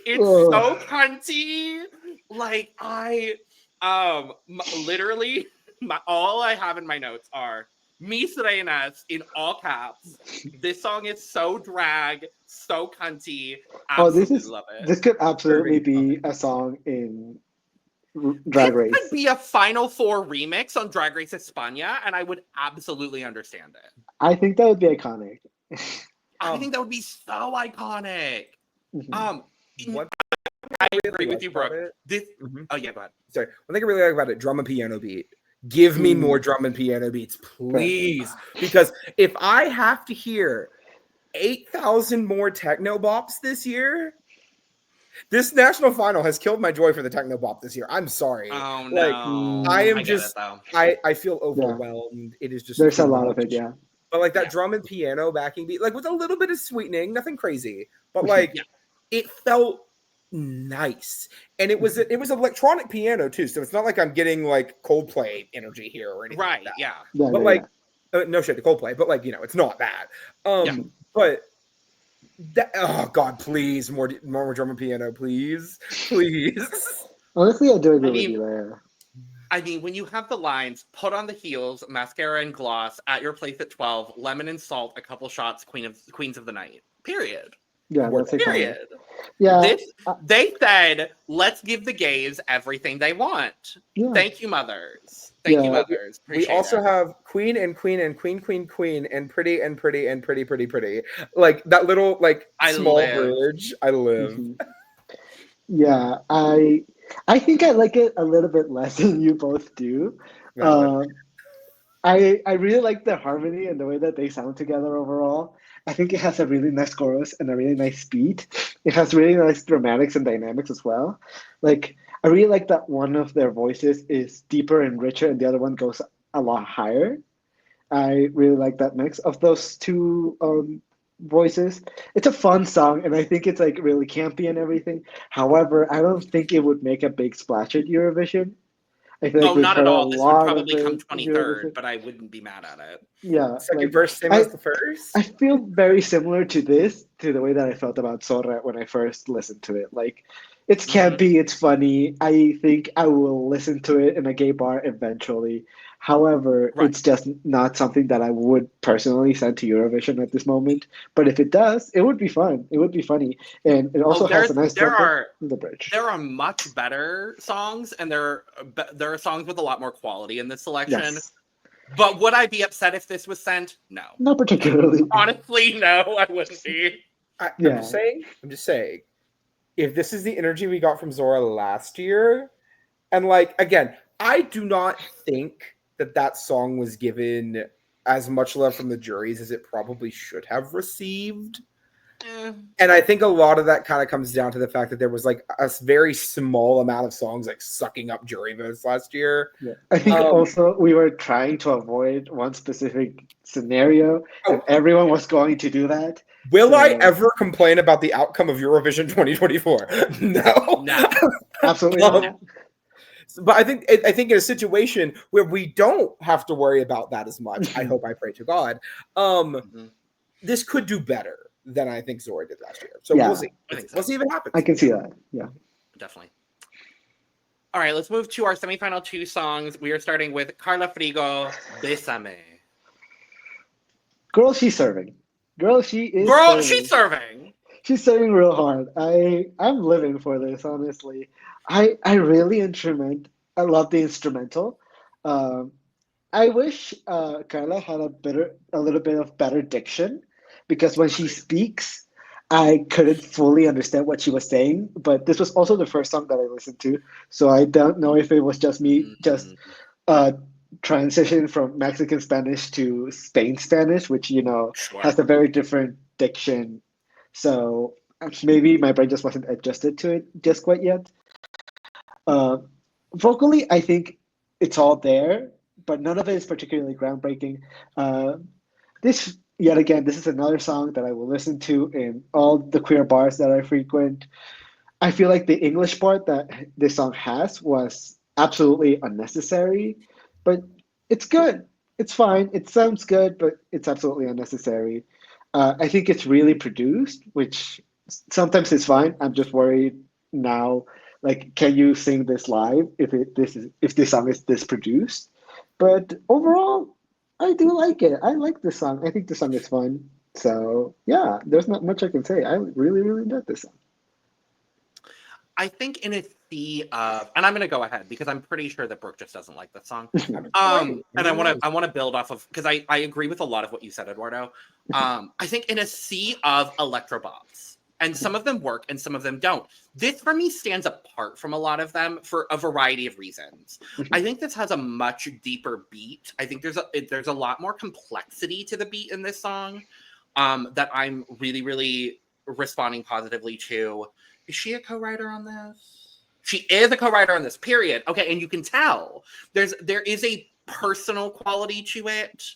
It's so cunty. Like literally, all I have in my notes are Mis Reinas in all caps. This song is so drag, so cunty. Absolutely love it. This could absolutely be a song in Drag Race. It could be a Final Four remix on Drag Race España, and I would absolutely understand it. I think that would be iconic. I think that would be so iconic. Mm-hmm. What I agree with you, Brooke. Oh yeah, go ahead. Sorry, one thing I really like about it: drum and piano beat. Give me more drum and piano beats, please. Because if I have to hear 8,000 more techno bops this year, this national final has killed my joy for the techno bop this year. I'm sorry. Oh like, no, I am I feel overwhelmed. It is just there's a lot of it, yeah. But like that drum and piano backing beat, like with a little bit of sweetening, nothing crazy, but like it felt nice, and it was electronic piano too, so it's not like I'm getting like Coldplay energy here or anything. Right? Like Yeah. But like, no shit to Coldplay, but like it's not bad. But that, oh god, please more drum and piano, please. Honestly, I do agree with you there. I mean, when you have the lines, put on the heels, mascara and gloss, at your place at 12, lemon and salt, a couple shots, queens of the night. Period. Yeah, that's period. Yeah. They said, let's give the gays everything they want. Yeah. Thank you, mothers. Thank you, mothers. We also have queen and queen and queen and pretty and pretty and pretty. Like that little like small bridge. I live. Mm-hmm. Yeah, I think I like it a little bit less than you both do. I really like the harmony and the way that they sound together overall. I think it has a really nice chorus and a really nice beat. It has really nice dramatics and dynamics as well. Like, I really like that one of their voices is deeper and richer and the other one goes a lot higher. I really like that mix of those two voices. It's a fun song and I think it's like really campy and everything. However, I don't think it would make a big splash at Eurovision. I feel like not at all. This would probably come 23rd, but I wouldn't be mad at it. Yeah. Second verse, same as the first? I feel very similar to this, to the way that I felt about Zorra when I first listened to it. Like, it's campy, it's funny. I think I will listen to it in a gay bar eventually. However, it's just not something that I would personally send to Eurovision at this moment. But if it does, it would be fun. It would be funny. And it also has a nice tempo in the bridge. There are much better songs, and there are songs with a lot more quality in this selection. Yes. But would I be upset if this was sent? No. Not particularly. Honestly, no, I wouldn't be. I'm just saying, if this is the energy we got from Zora last year, and like again, I do not think that song was given as much love from the juries as it probably should have received. And I think a lot of that kind of comes down to the fact that there was like a very small amount of songs like sucking up jury votes last year. Yeah. I think also we were trying to avoid one specific scenario, and everyone was going to do that. Will I ever complain about the outcome of Eurovision 2024? No. Absolutely not. But I think in a situation where we don't have to worry about that as much, I hope, I pray to God, this could do better than I think Zora did last year. So we'll see. We'll see if it happens. I can see that. Yeah. Definitely. All right, let's move to our semifinal 2 songs. We are starting with Carla Frigo, Bésame. Girl, she's serving. She's serving. She's serving real hard. I'm living for this, honestly. I really I love the instrumental. I wish Carla had a little bit of better diction, because when she speaks, I couldn't fully understand what she was saying. But this was also the first song that I listened to, so I don't know if it was just me transitioning from Mexican Spanish to Spain Spanish, which has a very different diction. So maybe my brain just wasn't adjusted to it just quite yet. Vocally, I think it's all there, but none of it is particularly groundbreaking. This is another song that I will listen to in all the queer bars that I frequent. I feel like the English part that this song has was absolutely unnecessary, but it's good. It's fine. It sounds good, but it's absolutely unnecessary. I think it's really produced, which sometimes is fine. I'm just worried now, like, can you sing this live if this song is this produced? But overall, I do like it. I like this song. I think the song is fun. So yeah, there's not much I can say. I really, really love this song. I think in a sea of, and I'm going to go ahead because I'm pretty sure that Brooke just doesn't like this song. And I want to build off of, because I agree with a lot of what you said, Eduardo. I think in a sea of electrobops, and some of them work and some of them don't. This for me stands apart from a lot of them for a variety of reasons. I think this has a much deeper beat. I think there's a lot more complexity to the beat in this song that I'm really, really responding positively to. Is she a co-writer on this? She is a co-writer on this, period. Okay, and you can tell there is a personal quality to it.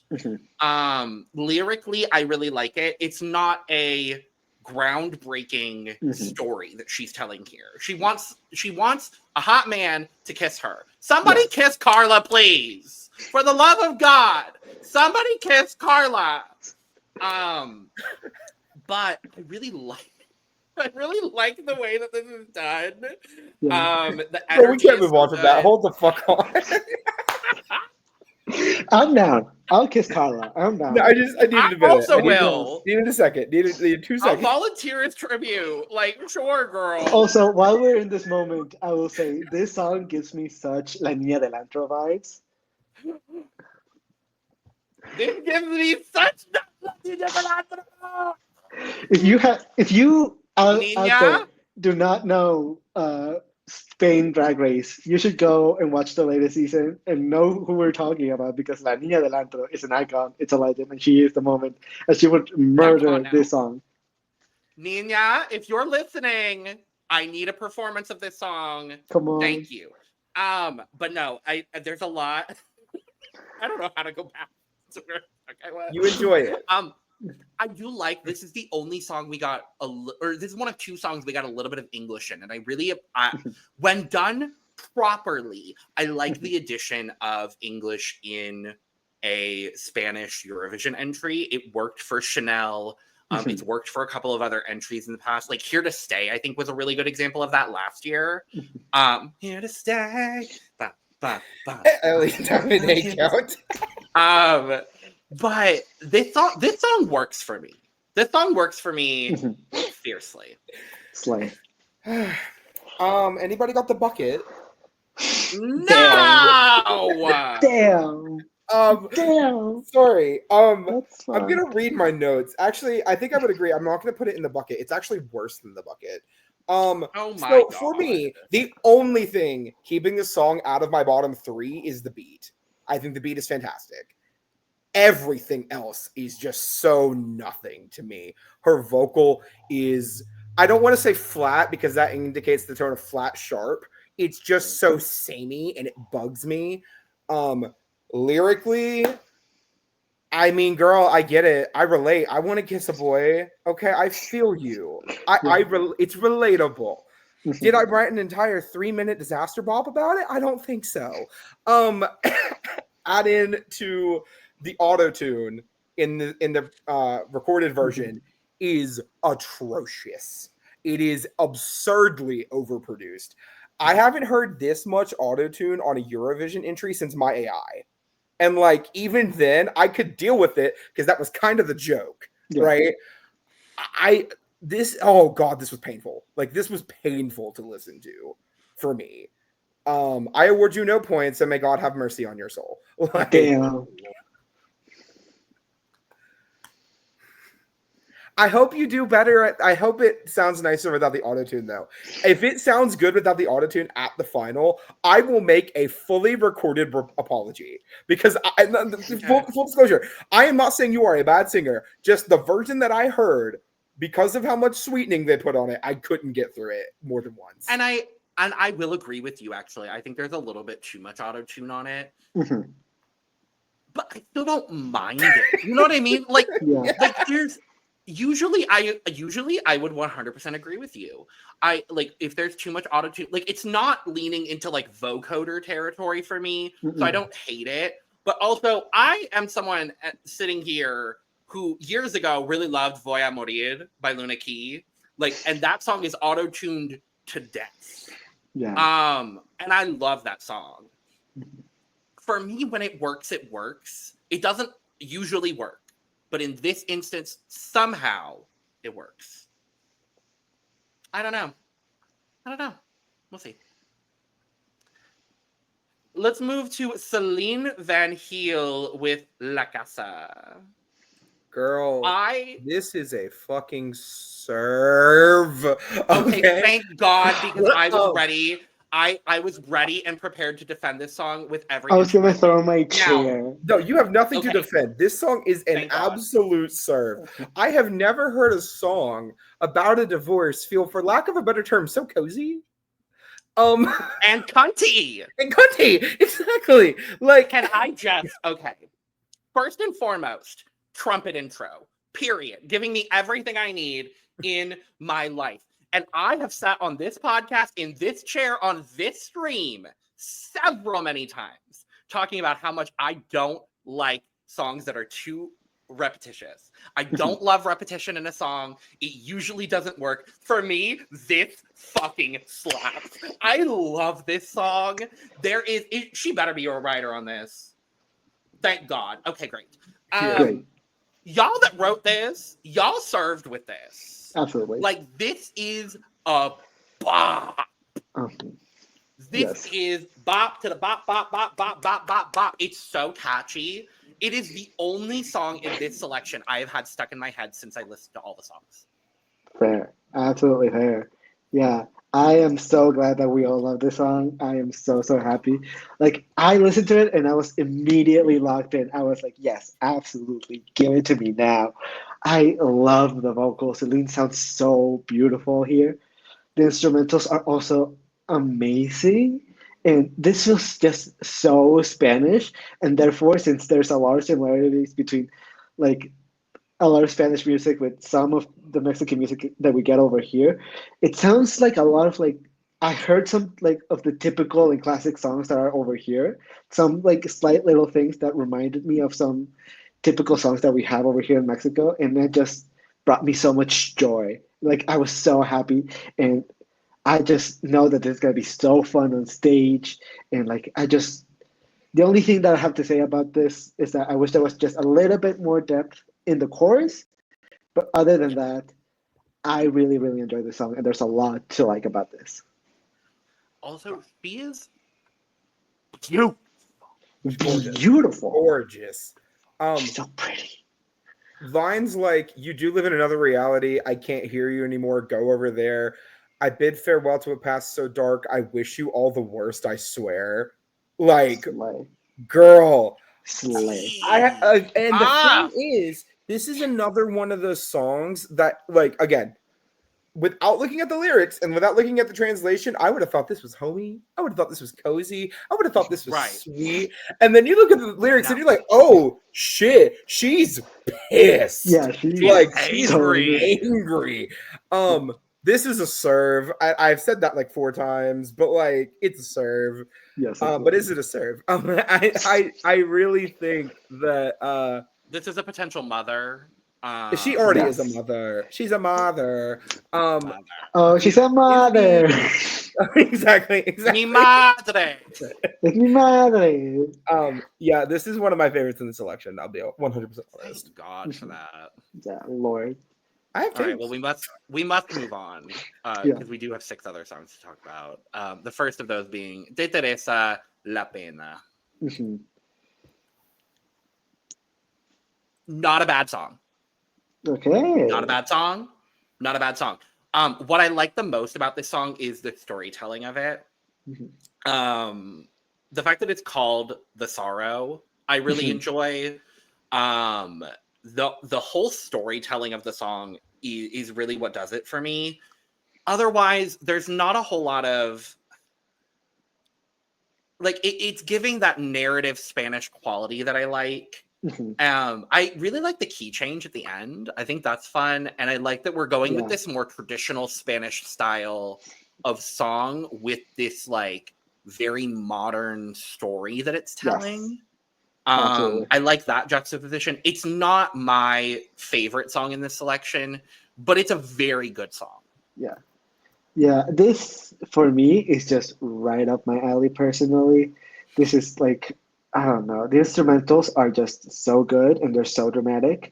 Lyrically, I really like it. It's not a groundbreaking story that she's telling here. She wants a hot man to kiss her. Somebody kiss Carla, please. For the love of God. Somebody kiss Carla. But I really like the way that this is done. We can't move on from that. Hold the fuck on. I'm down. I'll kiss Carla. I'm down. No, I needed a minute. Also will. Needed a second. Needed 2 seconds. I'll volunteer as tribute. Like, sure, girl. Also, while we're in this moment, I will say this song gives me such La Niña del Antro vibes. This gives me such La Niña del Antro. If you out there do not know Spain Drag Race, you should go and watch the latest season and know who we're talking about, because La Niña del Antro is an icon, it's a legend, and she is the moment, and she would murder this song. Niña, if you're listening, I need a performance of this song. Come on. Thank you. But no, there's a lot. I don't know how to go back. Okay, well. You enjoy it. I do like, this is the only song we got, this is one of 2 songs we got a little bit of English in. And I really, when done properly, I like the addition of English in a Spanish Eurovision entry. It worked for Chanel. It's worked for a couple of other entries in the past. Like Here to Stay, I think, was a really good example of that last year. Here to Stay. Ba, ba, ba. At least time it ain't count. But this song works for me. This song works for me fiercely. Slay. Anybody got the bucket? No! Damn. Damn. Sorry. I'm gonna read my notes. Actually, I think I would agree. I'm not gonna put it in the bucket. It's actually worse than the bucket. Oh my So god. for me, the only thing keeping the song out of my bottom 3 is the beat. I think the beat is fantastic. Everything else is just so nothing to me. Her vocal is, I don't want to say flat because that indicates the tone of flat sharp. It's just so samey and it bugs me. Lyrically, I mean, girl, I get it. I relate. I want to kiss a boy. Okay, I feel you. It's relatable. Did I write an entire 3-minute disaster bop about it? I don't think so. Add in to the auto tune in the recorded version is atrocious. It is absurdly overproduced. I haven't heard this much auto tune on a Eurovision entry since My AI. And like even then, I could deal with it because that was kind of the joke, right? Oh god, this was painful. Like this was painful to listen to for me. I award you no points, and may God have mercy on your soul. Like, Damn. I hope you do better. I hope it sounds nicer without the autotune, though. If it sounds good without the autotune at the final, I will make a fully recorded apology. Because, full disclosure, I am not saying you are a bad singer. Just the version that I heard, because of how much sweetening they put on it, I couldn't get through it more than once. And I will agree with you, actually. I think there's a little bit too much autotune on it. Mm-hmm. But I still don't mind it. You know what I mean? Like, like there's... Usually I would 100% agree with you. I like if there's too much autotune, like it's not leaning into like vocoder territory for me, so I don't hate it. But also I am someone sitting here who years ago really loved Voy a Morir by Luna Key. Like, and that song is auto-tuned to death. Yeah. And I love that song. For me, when it works, it works. It doesn't usually work. But in this instance, somehow it works. I don't know. We'll see. Let's move to Celine Van Heel with La Casa. Girl, this is a fucking serve. Okay, thank God, because I was ready. I was ready and prepared to defend this song with every. I was gonna throw my chair. No, you have nothing to defend. This song is an absolute serve. I have never heard a song about a divorce feel, for lack of a better term, so cozy. And cunty. Exactly. Like, can I just first and foremost, trumpet intro. Period. Giving me everything I need in my life. And I have sat on this podcast, in this chair, on this stream, many times, talking about how much I don't like songs that are too repetitious. I don't love repetition in a song. It usually doesn't work. For me, this fucking slaps. I love this song. She better be a writer on this. Thank God. Okay, great. Y'all that wrote this, y'all served with this. Absolutely. Like, this is a bop. This is bop to the bop, bop, bop, bop, bop, bop, bop. It's so catchy. It is the only song in this selection I have had stuck in my head since I listened to all the songs. Fair. Absolutely fair. Yeah. I am so glad that we all love this song. I am so, so happy. Like, I listened to it and I was immediately locked in. I was like, yes, absolutely. Give it to me now. I love the vocals. Celine sounds so beautiful here. The instrumentals are also amazing. And this feels just so Spanish. And therefore, since there's a lot of similarities between, like, a lot of Spanish music with some of the Mexican music that we get over here, it sounds like a lot of like, I heard some like of the typical and classic songs that are over here, some like slight little things that reminded me of some typical songs that we have over here in Mexico, and that just brought me so much joy. Like, I was so happy, and I just know that it's gonna be so fun on stage, and like the only thing that I have to say about this is that I wish there was just a little bit more depth in the chorus. But other than that, I really, really enjoy the song, and there's a lot to like about this. Also, she is beautiful. Gorgeous. She's so pretty. Lines like, "You do live in another reality. I can't hear you anymore. Go over there." I bid farewell to a past so dark. I wish you all the worst, I swear. Like, Slay. girl. Slay. And the thing is, this is another one of those songs that, like, again, without looking at the lyrics and without looking at the translation, I would have thought this was homey. I would have thought this was cozy. I would have thought this was sweet. And then you look at the lyrics and you're like, oh shit, she's pissed. Yeah, she's like angry. angry. This is a serve. I've said that like 4 times, but like it's a serve. Yes. But is it a serve? I really think that this is a potential mother. she already is a mother. She's a mother. Oh, she's a mother. exactly. Mi madre. Es mi madre. Yeah, this is one of my favorites in the selection. I'll be 100% honest. Thank God for that. Yeah, Lord. I have All right, two. well, we must move on because we do have 6 other songs to talk about. The first of those being DeTeresa, La Pena. Mm-hmm. Not a bad song. Okay. Not a bad song. Not a bad song. What I like the most about this song is the storytelling of it. Mm-hmm. The fact that it's called The Sorrow, I really enjoy. The whole storytelling of the song is really what does it for me. Otherwise, there's not a whole lot of like it's giving that narrative Spanish quality that I like. Mm-hmm. I really like the key change at the end. I think that's fun, and I like that we're going with this more traditional Spanish style of song with this like very modern story that it's telling. I like that juxtaposition. It's not my favorite song in this selection, but it's a very good song. Yeah, this for me is just right up my alley personally. This is like, I don't know, the instrumentals are just so good and they're so dramatic.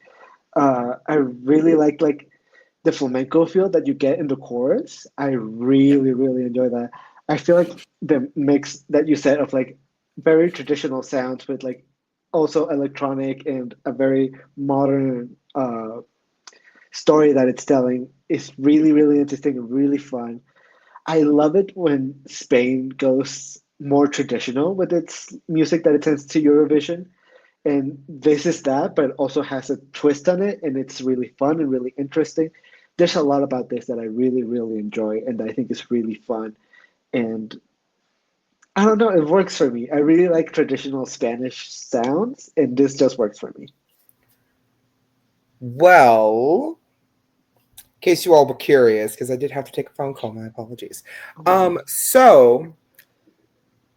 I really like the flamenco feel that you get in the chorus. I really, really enjoy that. I feel like the mix that you said of like very traditional sounds with like also electronic and a very modern story that it's telling is really, really interesting and really fun. I love it when Spain goes more traditional with its music that it sends to Eurovision. And this is that, but also has a twist on it, and it's really fun and really interesting. There's a lot about this that I really, really enjoy, and I think is really fun. And I don't know, it works for me. I really like traditional Spanish sounds, and this just works for me. Well, in case you all were curious, because I did have to take a phone call, my apologies. So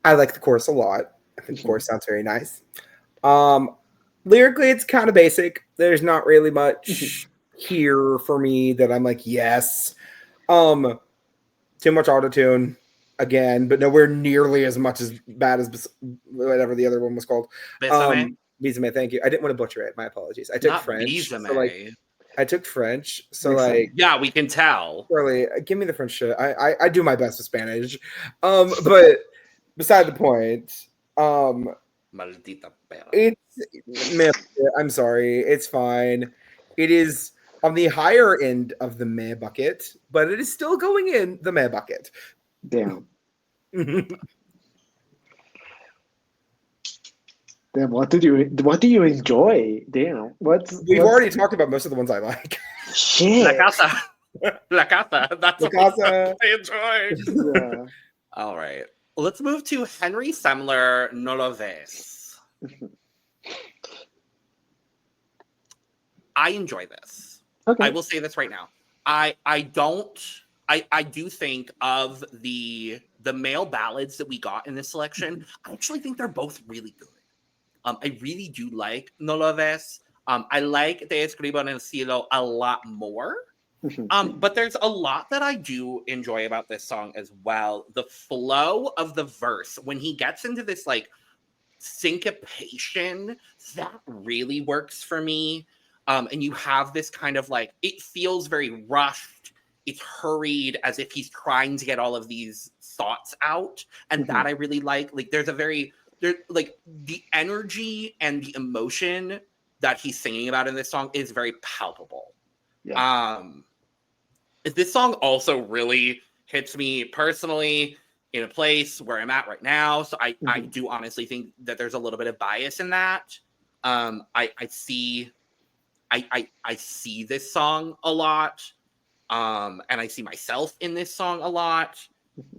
I like the chorus a lot. I think the chorus sounds very nice. Lyrically, it's kind of basic. There's not really much here for me that I'm like, yes. Too much autotune again, but nowhere nearly as much as bad as whatever the other one was called. Bésame. Bésame, thank you. I didn't want to butcher it. My apologies. I took Not French. Bésame. So like, I took French. So Makes like, sense. Yeah, we can tell. Really, give me the French shit. I do my best with Spanish. But beside the point, Maldita perra. it's I'm sorry, it's fine. It is on the higher end of the meh bucket, but it is still going in the meh bucket. Damn. Damn, what do you enjoy? Damn. We've already talked about most of the ones I like. Shit. La casa. La casa. That's La what casa. I enjoy. Yeah. All right. Let's move to Henry Semler, No Lo Ves. I enjoy this. Okay. I will say this right now. I do think of the male ballads that we got in this selection. I actually think they're both really good. I really do like No Lo Ves. I like Te Escribo en el Cielo a lot more. But there's a lot that I do enjoy about this song as well. The flow of the verse, when he gets into this like syncopation, that really works for me. And you have this kind of like, it feels very rushed. It's hurried, as if he's trying to get all of these thoughts out. And that I really like. Like there's like the energy and the emotion that he's singing about in this song is very palpable. Yeah. This song also really hits me personally in a place where I'm at right now. So I do honestly think that there's a little bit of bias in that. I see this song a lot. And I see myself in this song a lot.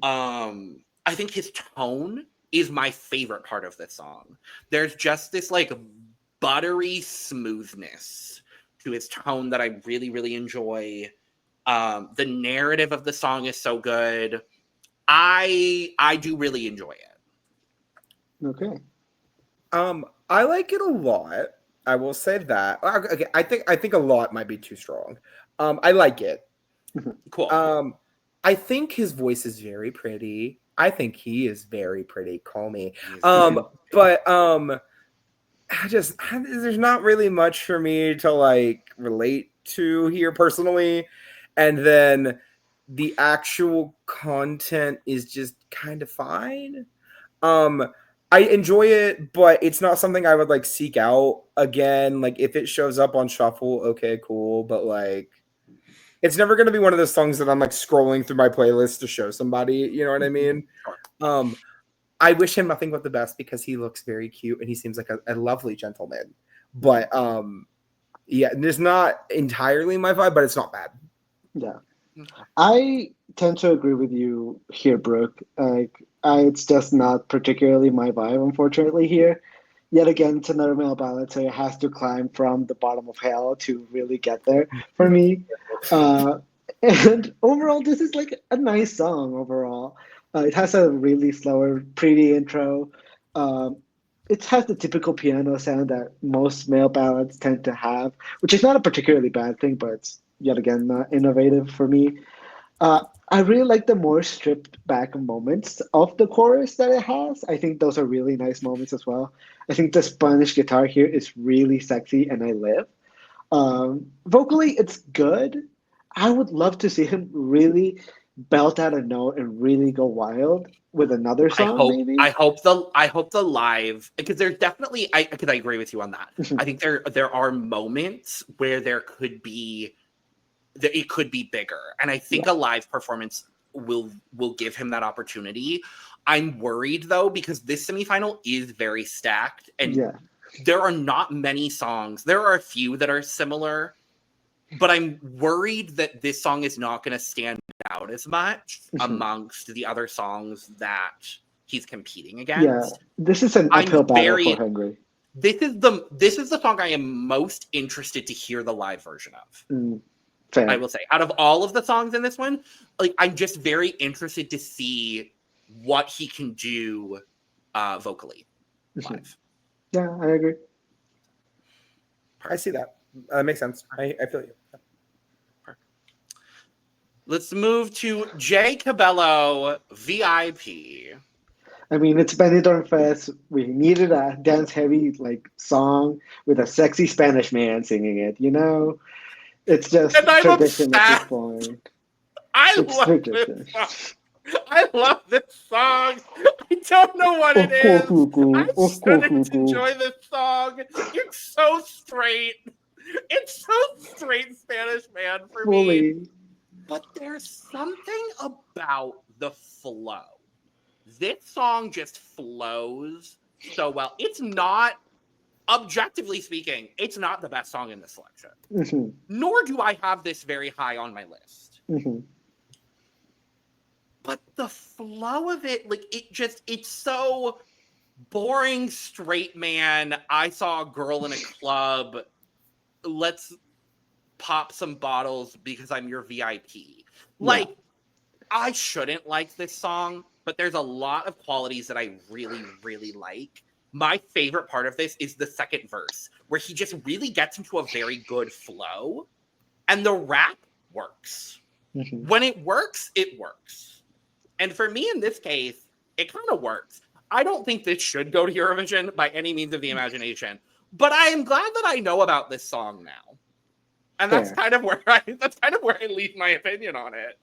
I think his tone is my favorite part of this song. There's just this like buttery smoothness to his tone that I really, really enjoy. The narrative of the song is so good. I do really enjoy it. Okay. I like it a lot. I will say that. Okay, I think a lot might be too strong. I like it. Cool. I think his voice is very pretty. I think he is very pretty. Call me. But there's not really much for me to like relate to here personally. And then the actual content is just kind of fine. I enjoy it, but it's not something I would like seek out again. Like if it shows up on shuffle, okay, cool. But like, it's never going to be one of those songs that I'm like scrolling through my playlist to show somebody. You know what I mean? I wish him nothing but the best because he looks very cute and he seems like a lovely gentleman. But yeah, it's not entirely my vibe, but it's not bad. Yeah. I tend to agree with you here, Brooke. Like, it's just not particularly my vibe, unfortunately, here. Yet again, it's another male ballad, so it has to climb from the bottom of hell to really get there for me. And overall, this is like a nice song overall. It has a really slower, pretty intro. It has the typical piano sound that most male ballads tend to have, which is not a particularly bad thing, but it's yet again not innovative for me. I really like the more stripped back moments of the chorus that it has. I think those are really nice moments as well. I think the Spanish guitar here is really sexy and I live. Vocally, it's good. I would love to see him really belt out a note and really go wild with another song, maybe. I hope the live, because there's definitely because I agree with you on that. I think there are moments where it could be bigger, and I think a live performance will give him that opportunity. I'm worried though because this semifinal is very stacked, and there are not many songs. There are a few that are similar, but I'm worried that this song is not going to stand out as much amongst the other songs that he's competing against. Yeah, this is an uphill battle for Hungry. This is the song I am most interested to hear the live version of. Fair. I will say, out of all of the songs in this one, like I'm just very interested to see what he can do vocally live. Yeah, I agree. I see that. That makes sense. I feel you. Perfect. Let's move to Kbello, V.I.P. I mean, it's Benidorm Fest. We needed a dance-heavy like song with a sexy Spanish man singing it. You know, it's just tradition at this point. I love this song. I don't know what it is. I shouldn't enjoy this song. It's so straight. It's so straight Spanish man for me. But there's something about the flow. This song just flows so well. It's not, objectively speaking, it's not the best song in the selection. Nor do I have this very high on my list. But the flow of it, like, it's so boring straight man. I saw a girl in a club. Let's pop some bottles because I'm your VIP. Like, I shouldn't like this song, but there's a lot of qualities that I really, really like. My favorite part of this is the second verse, where he just really gets into a very good flow, and the rap works. When it works, it works. And for me, in this case, it kind of works. I don't think this should go to Eurovision by any means of the imagination, but I am glad that I know about this song now. And that's kind of where I leave my opinion on it.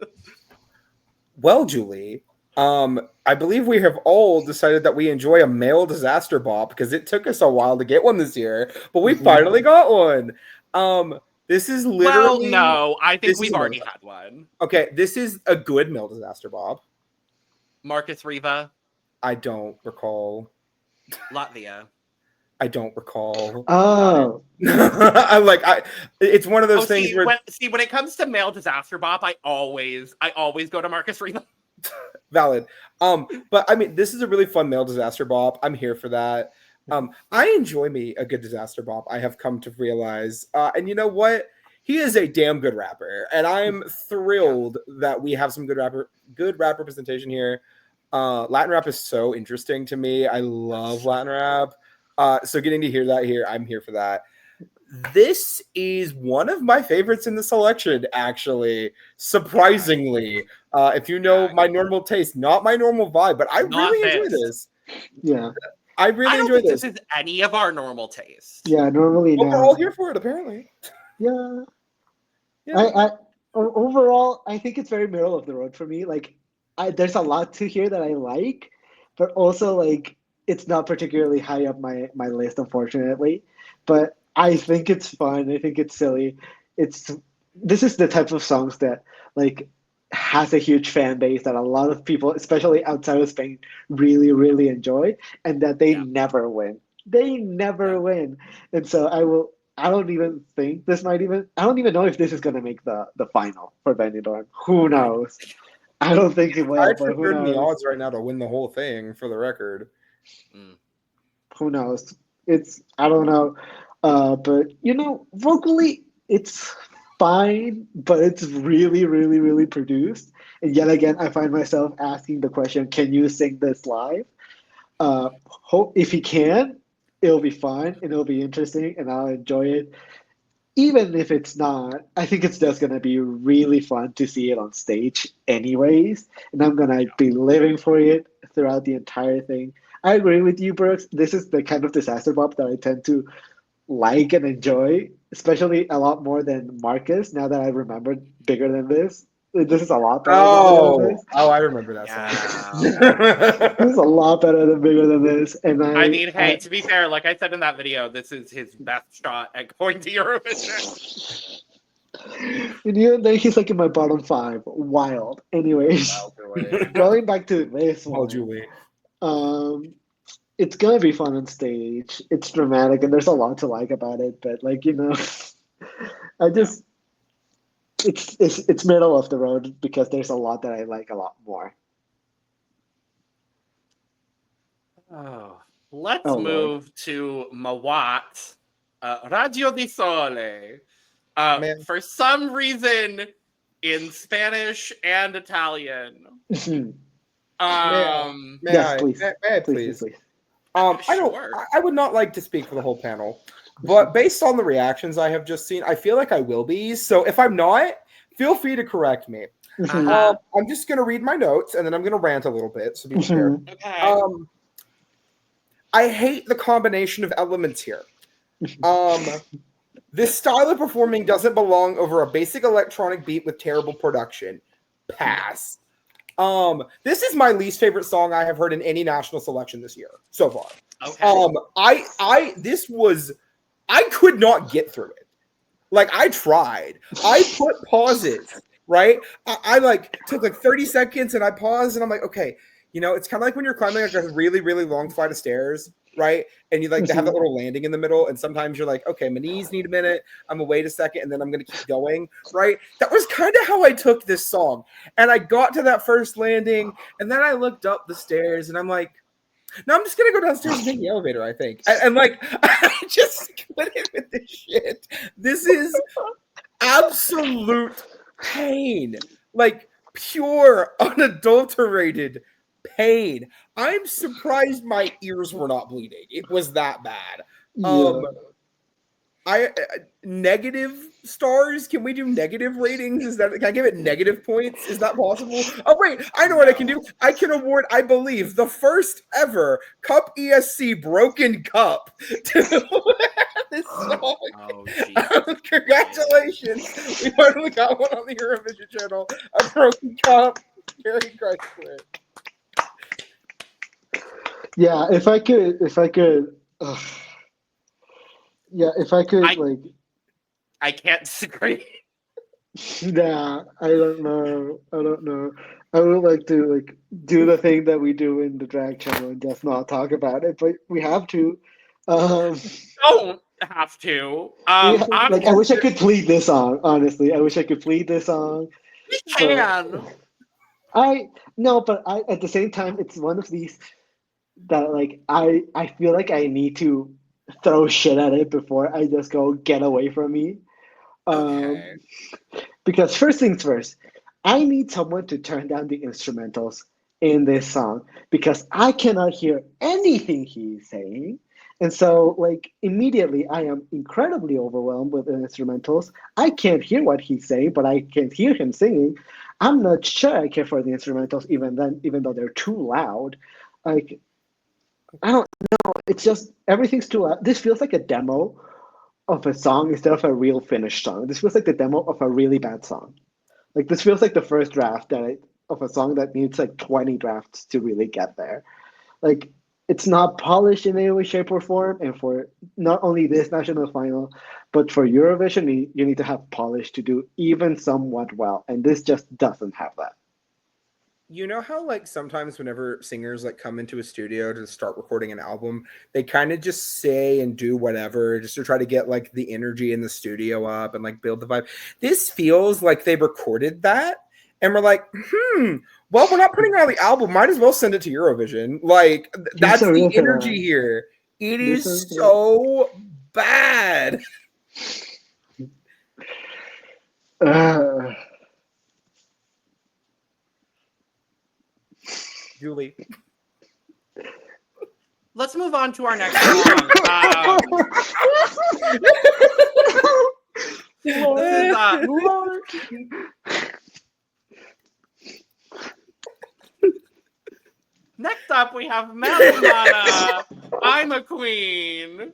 Well, Julie, I believe we have all decided that we enjoy a male disaster bop because it took us a while to get one this year, but we finally got one. This is Well, literally. no, I think this is we've a already male had one. Okay, this is a good male disaster, Bob. Marcus Riva, I don't recall. Latvia. I don't recall. Oh, It's one of those things See, where when it comes to male disaster bop, I always go to Marcus Riva. valid. But I mean, this is a really fun male disaster bop. I'm here for that. I enjoy me a good disaster bop. I have come to realize, and you know what? He is a damn good rapper, and I'm thrilled that we have some good rap representation here. Latin rap is so interesting to me. I love Latin rap. So getting to hear that here, I'm here for that. This is one of my favorites in the selection, actually. Surprisingly, if you know my normal taste, not my normal vibe, but I really enjoy this. yeah. I really enjoy this. This is any of our normal taste. Yeah, normally Well, now. we're all here for it, apparently. Yeah. Yeah. Overall, I think it's very middle of the road for me. Like, there's a lot to here that I like, but also like it's not particularly high up my list, unfortunately. But I think it's fun. I think it's silly. This is the type of songs that like has a huge fan base that a lot of people, especially outside of Spain, really really enjoy, and that they never win. They never win, and so I don't even think this might even. I don't even know if this is gonna make the final for Benidorm. Who knows? I don't think it will. I'd But who prefer the knows? odds right now to win the whole thing, for the record. Who knows? I don't know. But you know, vocally it's fine, but it's really, really, really produced. And yet again, I find myself asking the question: Can you sing this live? Hope if he can, it'll be fun and it'll be interesting, and I'll enjoy it. Even if it's not, I think it's just gonna be really fun to see it on stage, anyways. And I'm gonna be living for it throughout the entire thing. I agree with you, Brooks. This is the kind of disaster pop that I tend to like and enjoy, especially a lot more than Marcus. Now that I remembered bigger than this is a lot better than bigger than this. I remember that song. This is a lot better than bigger than this. And I mean, hey, to be fair, like I said in that video, this is his best shot at going to Eurovision. And even then, he's like in my bottom 5. Wild. Anyways, going back to this one. It's gonna be fun on stage. It's dramatic, and there's a lot to like about it. But like I just it's middle of the road because there's a lot that I like a lot more. Oh, let's move to Mawot, Radio di Sole. For some reason, in Spanish and Italian. Yes, please. I would not like to speak for the whole panel, but based on the reactions I have just seen, I feel like I will be. So if I'm not, feel free to correct me. I'm just going to read my notes and then I'm going to rant a little bit. So be prepared. Okay. I hate the combination of elements here. This style of performing doesn't belong over a basic electronic beat with terrible production. Pass. This is my least favorite song I have heard in any national selection this year so far. Okay. I could not get through it. Like I tried. I put pauses, right? I like took like 30 seconds and I paused and I'm like, okay, it's kind of like when you're climbing like a really, really long flight of stairs, right? And you like to have that little landing in the middle. And sometimes you're like, okay, my knees need a minute. I'm gonna wait a second and then I'm gonna keep going, right? That was kind of how I took this song. And I got to that first landing and then I looked up the stairs and I'm like, no, I'm just gonna go downstairs and take the elevator, I think. And like, I just couldn't with this shit. This is absolute pain. Like pure, unadulterated pain. I'm surprised my ears were not bleeding. It was that bad. Negative stars. Can we do negative ratings? Can I give it negative points? Is that possible? Oh wait, I know what I can do. I can award, I believe, the first ever CUP ESC broken cup to this song. Congratulations! We finally got one on the Eurovision channel. A broken cup. Very Chrysler. Yeah, if I could, I can't disagree. Yeah, I don't know. I would like to do the thing that we do in the drag channel and just not talk about it, but we have to. Um, Don't have to. I wish I could plead this song. Honestly, I wish I could plead this song. We can. But at the same time, it's one of these that I feel like I need to throw shit at it before I just go get away from me. Okay. Because first things first, I need someone to turn down the instrumentals in this song because I cannot hear anything he's saying. And so, immediately, I am incredibly overwhelmed with the instrumentals. I can't hear what he's saying, but I can hear him singing. I'm not sure I care for the instrumentals even though they're too loud. Like, I don't know. It's just everything's too loud. This feels like a demo of a song instead of a real finished song. This feels like the demo of a really bad song. Like, this feels like the first draft of a song that needs 20 drafts to really get there. Like, it's not polished in any way, shape, or form. And for not only this national final, but for Eurovision, you need to have polish to do even somewhat well. And this just doesn't have that. You know how sometimes whenever singers come into a studio to start recording an album, they kind of just say and do whatever just to try to get the energy in the studio up and build the vibe. This feels like they recorded that and we're like, well, we're not putting it on the album. Might as well send it to Eurovision. That's the energy here. It is so bad. Julie. Let's move on to our next song. Next up, we have Mel Ömana, I'm a Queen.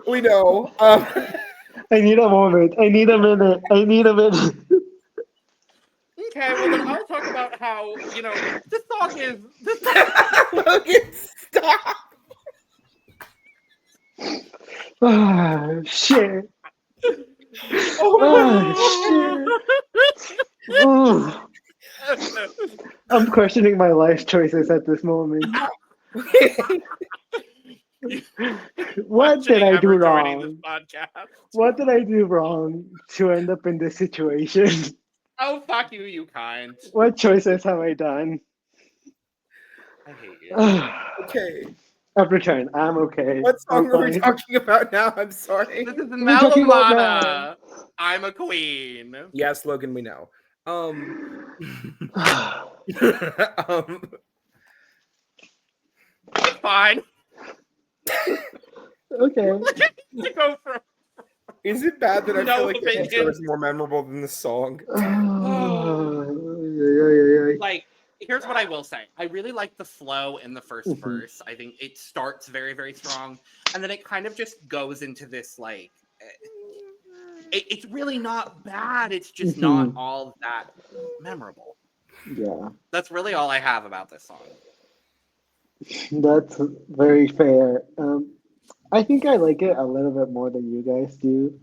We know. I need a moment. I need a minute. Okay, well then I'll talk about how, this song is... Logan, stop! Shit. Shit. I'm questioning my life choices at this moment. What did I do wrong? What did I do wrong to end up in this situation? Oh, fuck you, you kind. What choices have I done? I hate you. Okay. I've returned. I'm okay. What song are we talking about now? I'm sorry. This is Mel Ömana, I'm a Queen. Yes, Logan, we know. It's fine. Okay. To go from... Is it bad that I No feel like the opinion. intro is more memorable than the song? Here's what I will say. I really like the flow in the first verse. I think it starts very, very strong. And then it kind of just goes into this, it's really not bad. It's just not all that memorable. Yeah. That's really all I have about this song. That's very fair. I think I like it a little bit more than you guys do.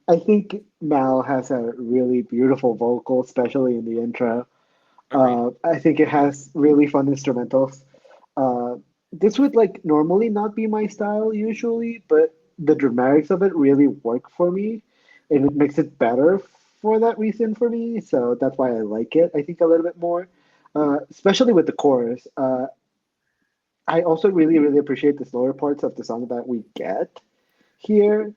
I think Mal has a really beautiful vocal, especially in the intro. I think it has really fun instrumentals. This would normally not be my style usually, but the dramatics of it really work for me, and it makes it better for that reason for me. So that's why I like it, I think, a little bit more, especially with the chorus. I also really, really appreciate the slower parts of the song that we get here.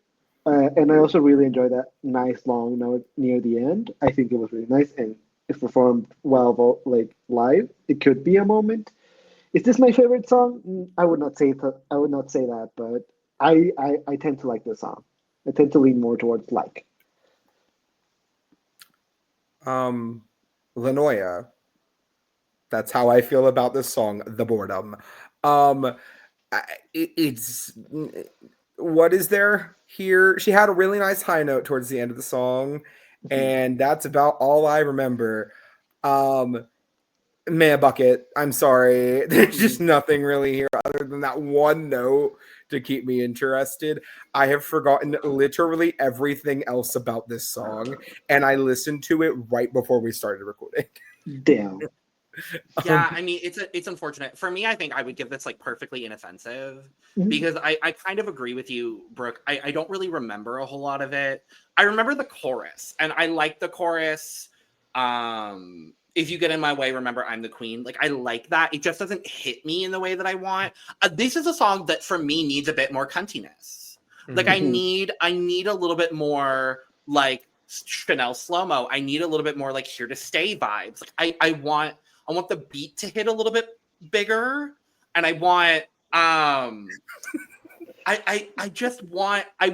And I also really enjoy that nice long note near the end. I think it was really nice, and if performed well, live, it could be a moment. Is this my favorite song? I would not say that. I would not say that, but I tend to like this song. I tend to lean more towards like. Lanoya. That's how I feel about this song, The Boredom. It's what is there here? She had a really nice high note towards the end of the song, and that's about all I remember. Man, bucket. I'm sorry. There's just nothing really here other than that one note to keep me interested. I have forgotten literally everything else about this song, and I listened to it right before we started recording. Damn. Yeah, I mean, it's unfortunate. For me, I think I would give this like perfectly inoffensive because I kind of agree with you, Brooke. I don't really remember a whole lot of it. I remember the chorus, and I like the chorus. If you get in my way, remember I'm the queen. Like, I like that. It just doesn't hit me in the way that I want. This is a song that for me needs a bit more cuntiness. Like, I need a little bit more like Chanel slow-mo. I need a little bit more like Here to Stay vibes. Like, I want the beat to hit a little bit bigger, and I want I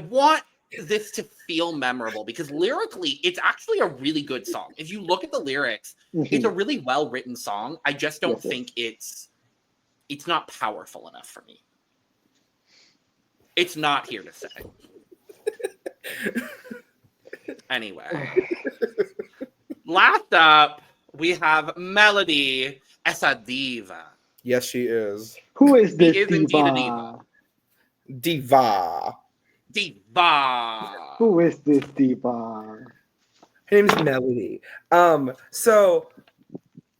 want this to feel memorable because lyrically it's actually a really good song. If you look at the lyrics, it's a really well written song. I just don't think it's not powerful enough for me. It's not Here to Stay. Anyway, last up we have Melody Esa Diva. Yes, she is. Who is this She is indeed a diva. Diva. Diva. Who is this diva? Her name's Melody. So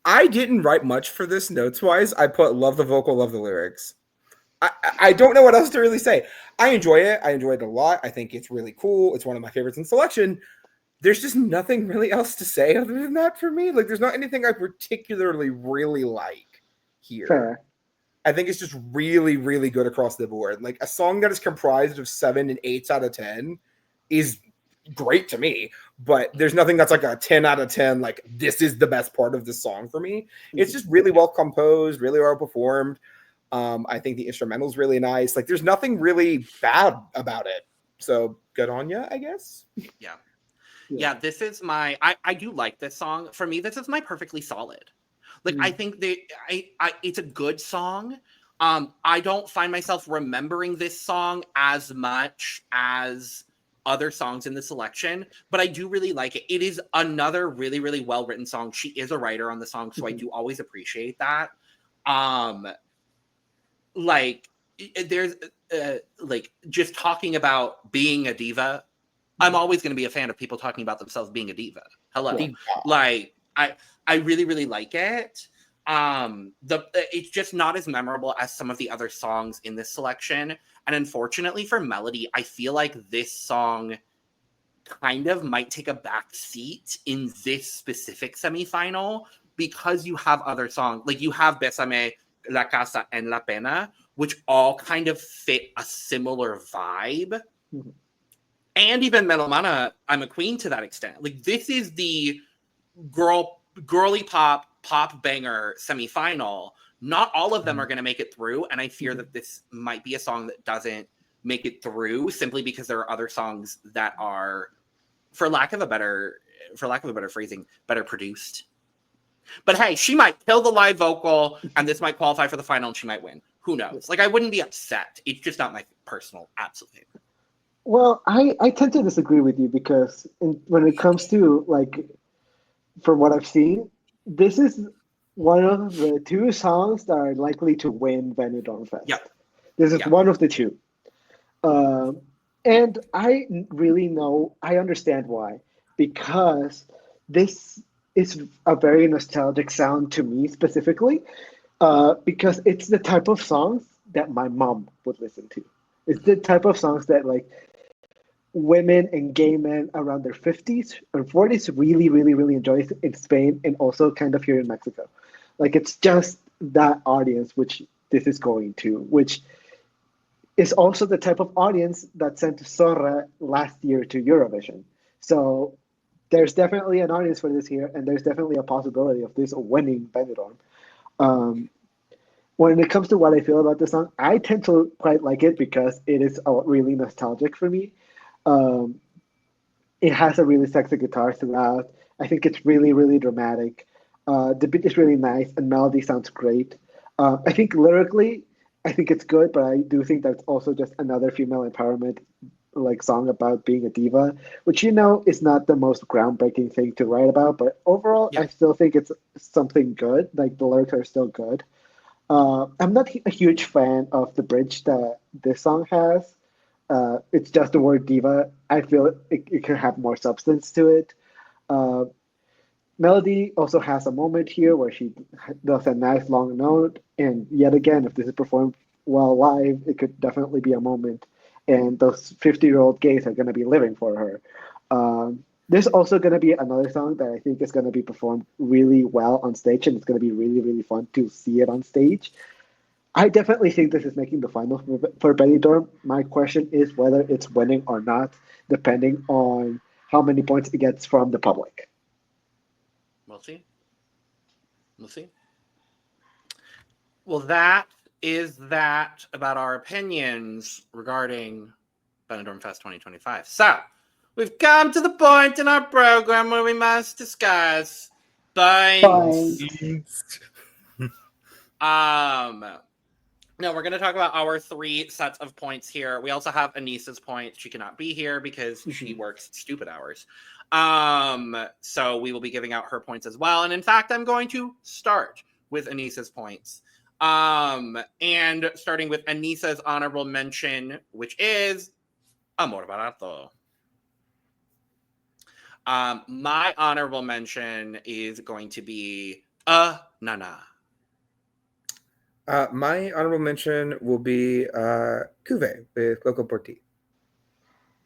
I didn't write much for this notes wise. I put love the vocal, love the lyrics. I don't know what else to really say. I enjoy it. I enjoy it a lot. I think it's really cool. It's one of my favorites in selection. There's just nothing really else to say other than that for me. Like, there's not anything I particularly really like here. Fair. I think it's just really, really good across the board. Like, a song that is comprised of 7 and 8s out of 10 is great to me, but there's nothing that's like a 10 out of 10. Like, this is the best part of the song for me. It's just really well composed, really well performed. I think the instrumental is really nice. Like, there's nothing really bad about it. So good on ya, I guess. Yeah, this is my I do like this song. For me, this is my perfectly solid. Like, I think that it's a good song. I don't find myself remembering this song as much as other songs in the selection, but I do really like it. It is another really, really well-written song. She is a writer on the song, so I do always appreciate that. Like, there's like, just talking about being a diva. I'm always going to be a fan of people talking about themselves being a diva. Hello. Diva. Like, I really, really like it. It's just not as memorable as some of the other songs in this selection. And unfortunately for Melody, I feel like this song kind of might take a back seat in this specific semifinal because you have other songs. Like, you have Bésame, La Casa, and La Pena, which all kind of fit a similar vibe. And even Mel Ömana, I'm a Queen to that extent. Like, this is the girly pop banger semifinal. Not all of them are going to make it through, and I fear that this might be a song that doesn't make it through simply because there are other songs that are, for lack of a better phrasing, better produced. But hey, she might kill the live vocal, and this might qualify for the final, and she might win. Who knows? Like, I wouldn't be upset. It's just not my personal absolute favorite. Well, I tend to disagree with you because when it comes to, like, from what I've seen, this is one of the 2 songs that are likely to win Benidorm Fest. Yeah. This is one of the 2. And I understand why. Because this is a very nostalgic sound to me specifically. Because it's the type of songs that my mom would listen to. It's the type of songs that, like, women and gay men around their 50s or 40s really, really, really enjoy in Spain and also kind of here in Mexico. Like, it's just that audience which this is going to, which is also the type of audience that sent Zorra last year to Eurovision. So there's definitely an audience for this here, and there's definitely a possibility of this winning Benidorm. When it comes to what I feel about this song, I tend to quite like it because it is really nostalgic for me. It has a really sexy guitar throughout. I think it's really, really dramatic. The beat is really nice, and melody sounds great. I think lyrically, I think it's good, but I do think that's also just another female empowerment like song about being a diva, which is not the most groundbreaking thing to write about. But overall, I still think it's something good. Like, the lyrics are still good. I'm not a huge fan of the bridge that this song has. It's just the word diva. I feel it could have more substance to it. Uh, Melody also has a moment here where she does a nice long note, and yet again, if this is performed well live, it could definitely be a moment. And those 50-year-old gays are going to be living for her. There's also going to be another song that I think is going to be performed really well on stage, and it's going to be really, really fun to see it on stage. I definitely think this is making the final for Benidorm. My question is whether it's winning or not, depending on how many points it gets from the public. We'll see. We'll see. Well, that is that about our opinions regarding Benidorm Fest 2025. So, we've come to the point in our program where we must discuss points. No, we're going to talk about our 3 sets of points here. We also have Anissa's points. She cannot be here because she works stupid hours. So we will be giving out her points as well. And in fact, I'm going to start with Anissa's points. And starting with Anissa's honorable mention, which is Amor, barato. My honorable mention is going to be Nana. My honorable mention will be Kuve with Loco por ti.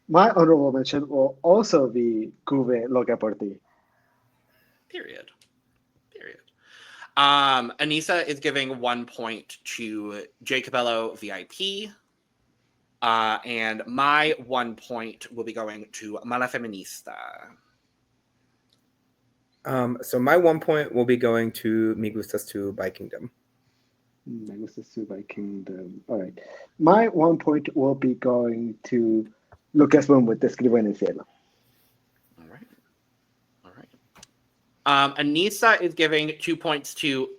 My honorable mention will also be Kuve, Loca por ti. Period. Anissa is giving 1 point to Kbello V.I.P. And my 1 point will be going to Mala Feminista. So my 1 point will be going to Mi Gustas 2 by Kingdom. My gustas 2 by Kingdom. All right. My 1 point will be going to Lucas Boom with Escribo en el cielo. All right. Anissa is giving 2 points to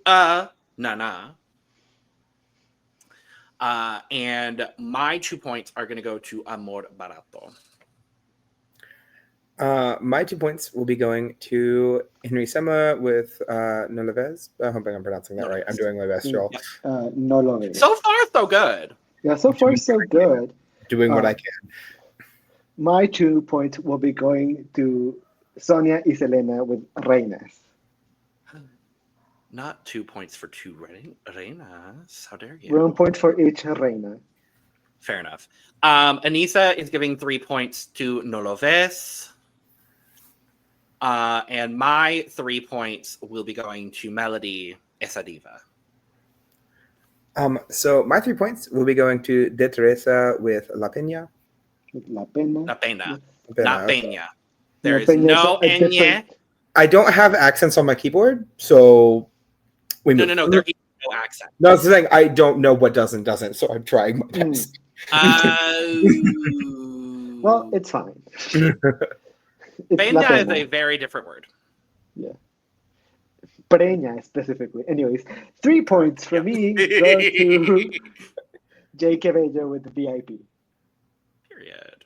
Nana. And my 2 points are going to go to Amor, barato. My 2 points will be going to Henry Semler with No Leves. I hope I'm pronouncing that right. I'm doing my best, y'all. No lo ves. So far, so good. Yeah, so far so good. Doing what I can. My 2 points will be going to Sonia y Selena with Reinas. Not 2 points for 2 Reinas. How dare you? 1 point for each reina. Fair enough. Anissa is giving 3 points to No Lo Ves. And my 3 points will be going to Melody, Esa Diva. So my 3 points will be going to DeTeresa with La Pena. With La Pena. La Pena. Pena, Not okay. Peña. There is Peña no a Ñ. different- I don't have accents on my keyboard, so we move. No. There is no accent. No, I was saying I don't know what does and doesn't, so I'm trying my best. Well, it's fine. It's La Peña is Pena. a very different word. Yeah. Preña specifically. Anyways, 3 points for me go to Kbello with the VIP. Period.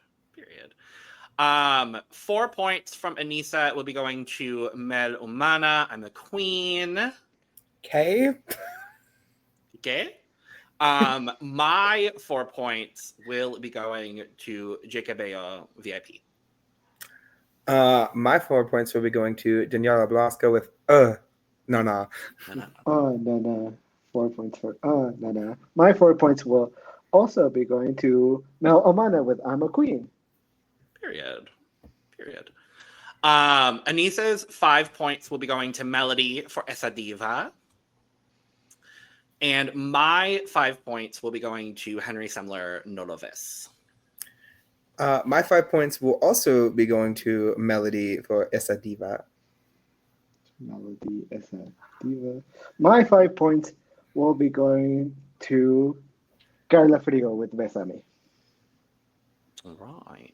4 points from Anissa will be going to Mel Ömana. I'm the queen. Okay. My 4 points will be going to Kbello VIP. My 4 points will be going to Daniela Blasco with no. Oh, no. 4 points for no. My 4 points will also be going to Mel Ömana with I'm a Queen. Period. Anissa's 5 points will be going to Melody for Esa Diva. And my 5 points will be going to Henry Semler, No Lo Ves. My 5 points will also be going to Melody for Esa Diva. Melody, Esa Diva. My 5 points will be going to Carla Frigo with Bésame. All right.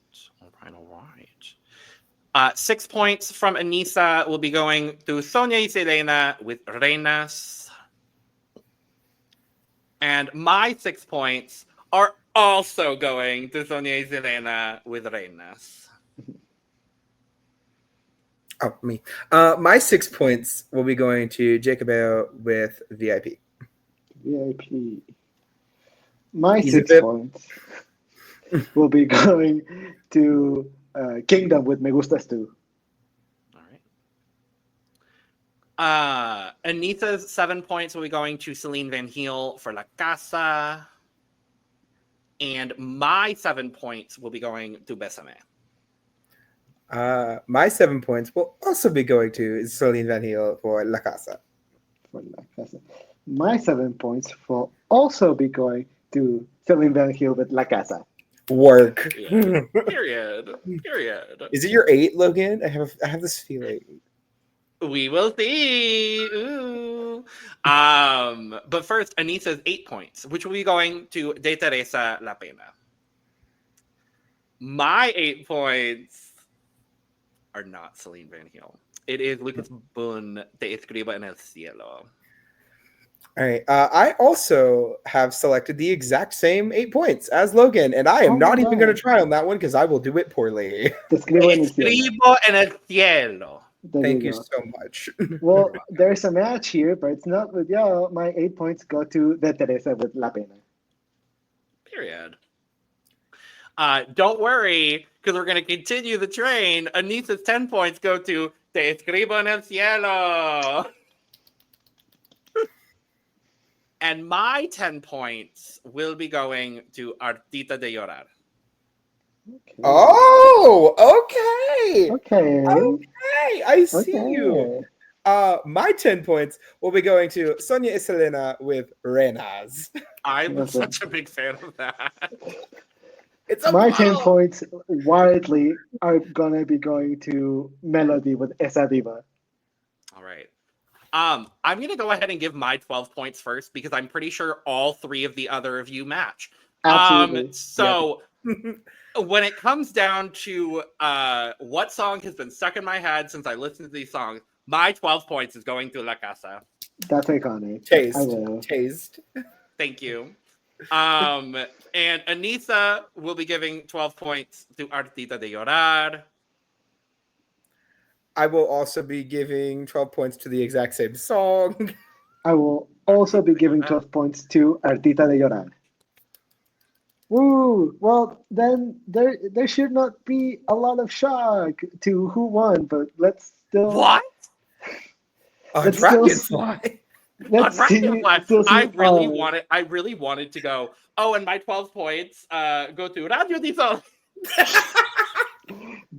6 points from Anissa will be going to Sonia y Selena with Reinas. And my 6 points are also going to Sonia y Selena with Reinas. Oh, me. My 6 points will be going to Kbello with VIP. V.I.P. My He's a 6 bit- points will be going to Kingdom with Me Gustas too. All right. Anita's 7 points will be going to Celine Van Heel for La Casa. And my 7 points will be going to Bésame. My 7 points will also be going to Celine Van Heel for La Casa. For La Casa. My 7 points will also be going to Celine Van Heel with La Casa. Work. Period. Period. Is it your 8, Logan? I have this feeling. We will see. Ooh. But first, Anita's 8 points, which will be going to DeTeresa La Pena. My 8 points are not Celine Van Heel. It is Lucas Bun de Escribo en el Cielo. All right. I also have selected the exact same 8 points as Logan, and I am Oh my not even going to God. try on that one because I will do it poorly. Te escribo en el cielo. Escribo en el Cielo. There Thank you you go. so much. Well, there's a match here, but it's not with y'all. My 8 points go to DeTeresa with La Pena. Period. Don't worry, because we're going to continue the train. Anita's 10 points go to Te Escribo en el Cielo. And my 10 points will be going to Hartita de llorar. Okay. Oh, okay. Okay. Okay, I see Okay. you. My 10 points will be going to Sonia and Selena with Reinas. I'm Okay. such a big fan of that. It's a My 10 bottle. points widely are gonna be going to Melody with Esa Diva. All right. I'm going to go ahead and give my 12 points first because I'm pretty sure all 3 of the other of you match. Absolutely. So when it comes down to what song has been stuck in my head since I listened to these songs, my 12 points is going to La Casa. That's iconic. Taste. I will. Taste. Thank you. And Anissa will be giving 12 points to Hartita de llorar. I will also be giving 12 points to the exact same song. I will also be giving 12 points to Hartita de llorar. Woo! Well, then there should not be a lot of shock to who won, but let's still What? A Let's still dragonfly. let's see. Still see. I really wanted to go. Oh, and my 12 points go to Radio di Sol.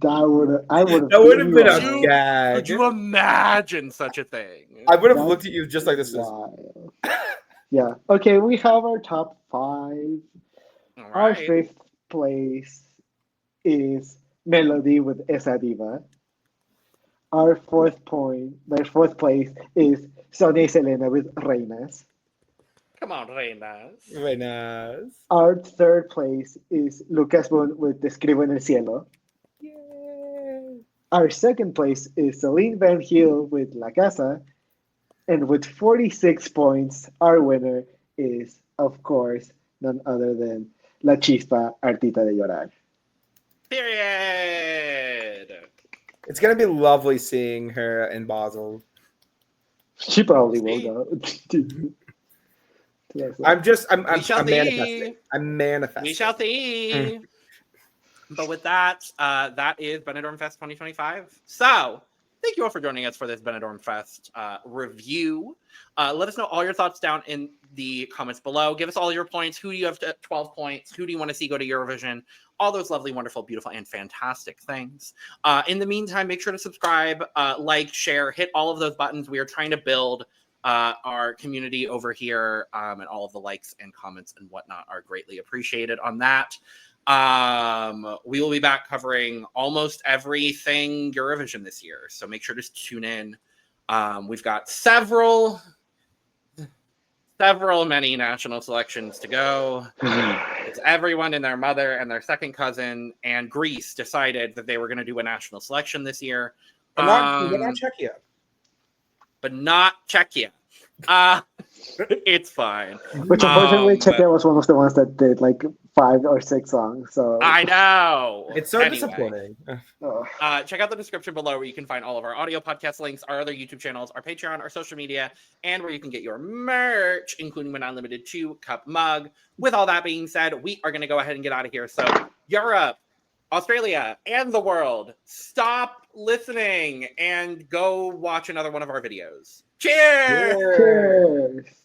I would have. That would have been a Could gag. Could you imagine such a thing? I would have That's looked at you just like this. wild. Yeah. Okay, we have our top 5. All Our right. 5th place is Melody with Esa Diva. Our 4th place is Sonia y Selena with Reinas. Come on, Reinas. Very nice. Our 3rd place is Lucas Boone with Te Escribo en el Cielo. Yay. Our 2nd place is Celine Van Heel with La Casa. And with 46 points, our winner is, of course, none other than Lachispa, Hartita de llorar. Period. It's gonna be lovely seeing her in Basel. She probably will See? go. I'm We shall manifesting. see. I'm manifesting. We shall see. But with that, that is Benidorm Fest 2025. So, thank you all for joining us for this Benidorm Fest review. Let us know all your thoughts down in the comments below. Give us all your points. Who do you have to 12 points? Who do you want to see go to Eurovision? All those lovely, wonderful, beautiful, and fantastic things. In the meantime, make sure to subscribe, like, share, hit all of those buttons. We are trying to build our community over here, and all of the likes and comments and whatnot are greatly appreciated on that. We will be back covering almost everything Eurovision this year, so make sure to tune in. We've got several many national selections to go. It's everyone and their mother and their second cousin and Greece decided that they were going to do a national selection this year, But not Czechia. but not Czechia. It's fine. Which unfortunately, Czechia was one of the ones that did like 5 or 6 songs. So I know. It's so Anyway. disappointing. Check out the description below where you can find all of our audio podcast links, our other YouTube channels, our Patreon, our social media, and where you can get your merch, including but not limited to Cup mug. With all that being said, we are going to go ahead and get out of here. So Europe, Australia, and the world, stop listening and go watch another one of our videos. Cheers! Cheers.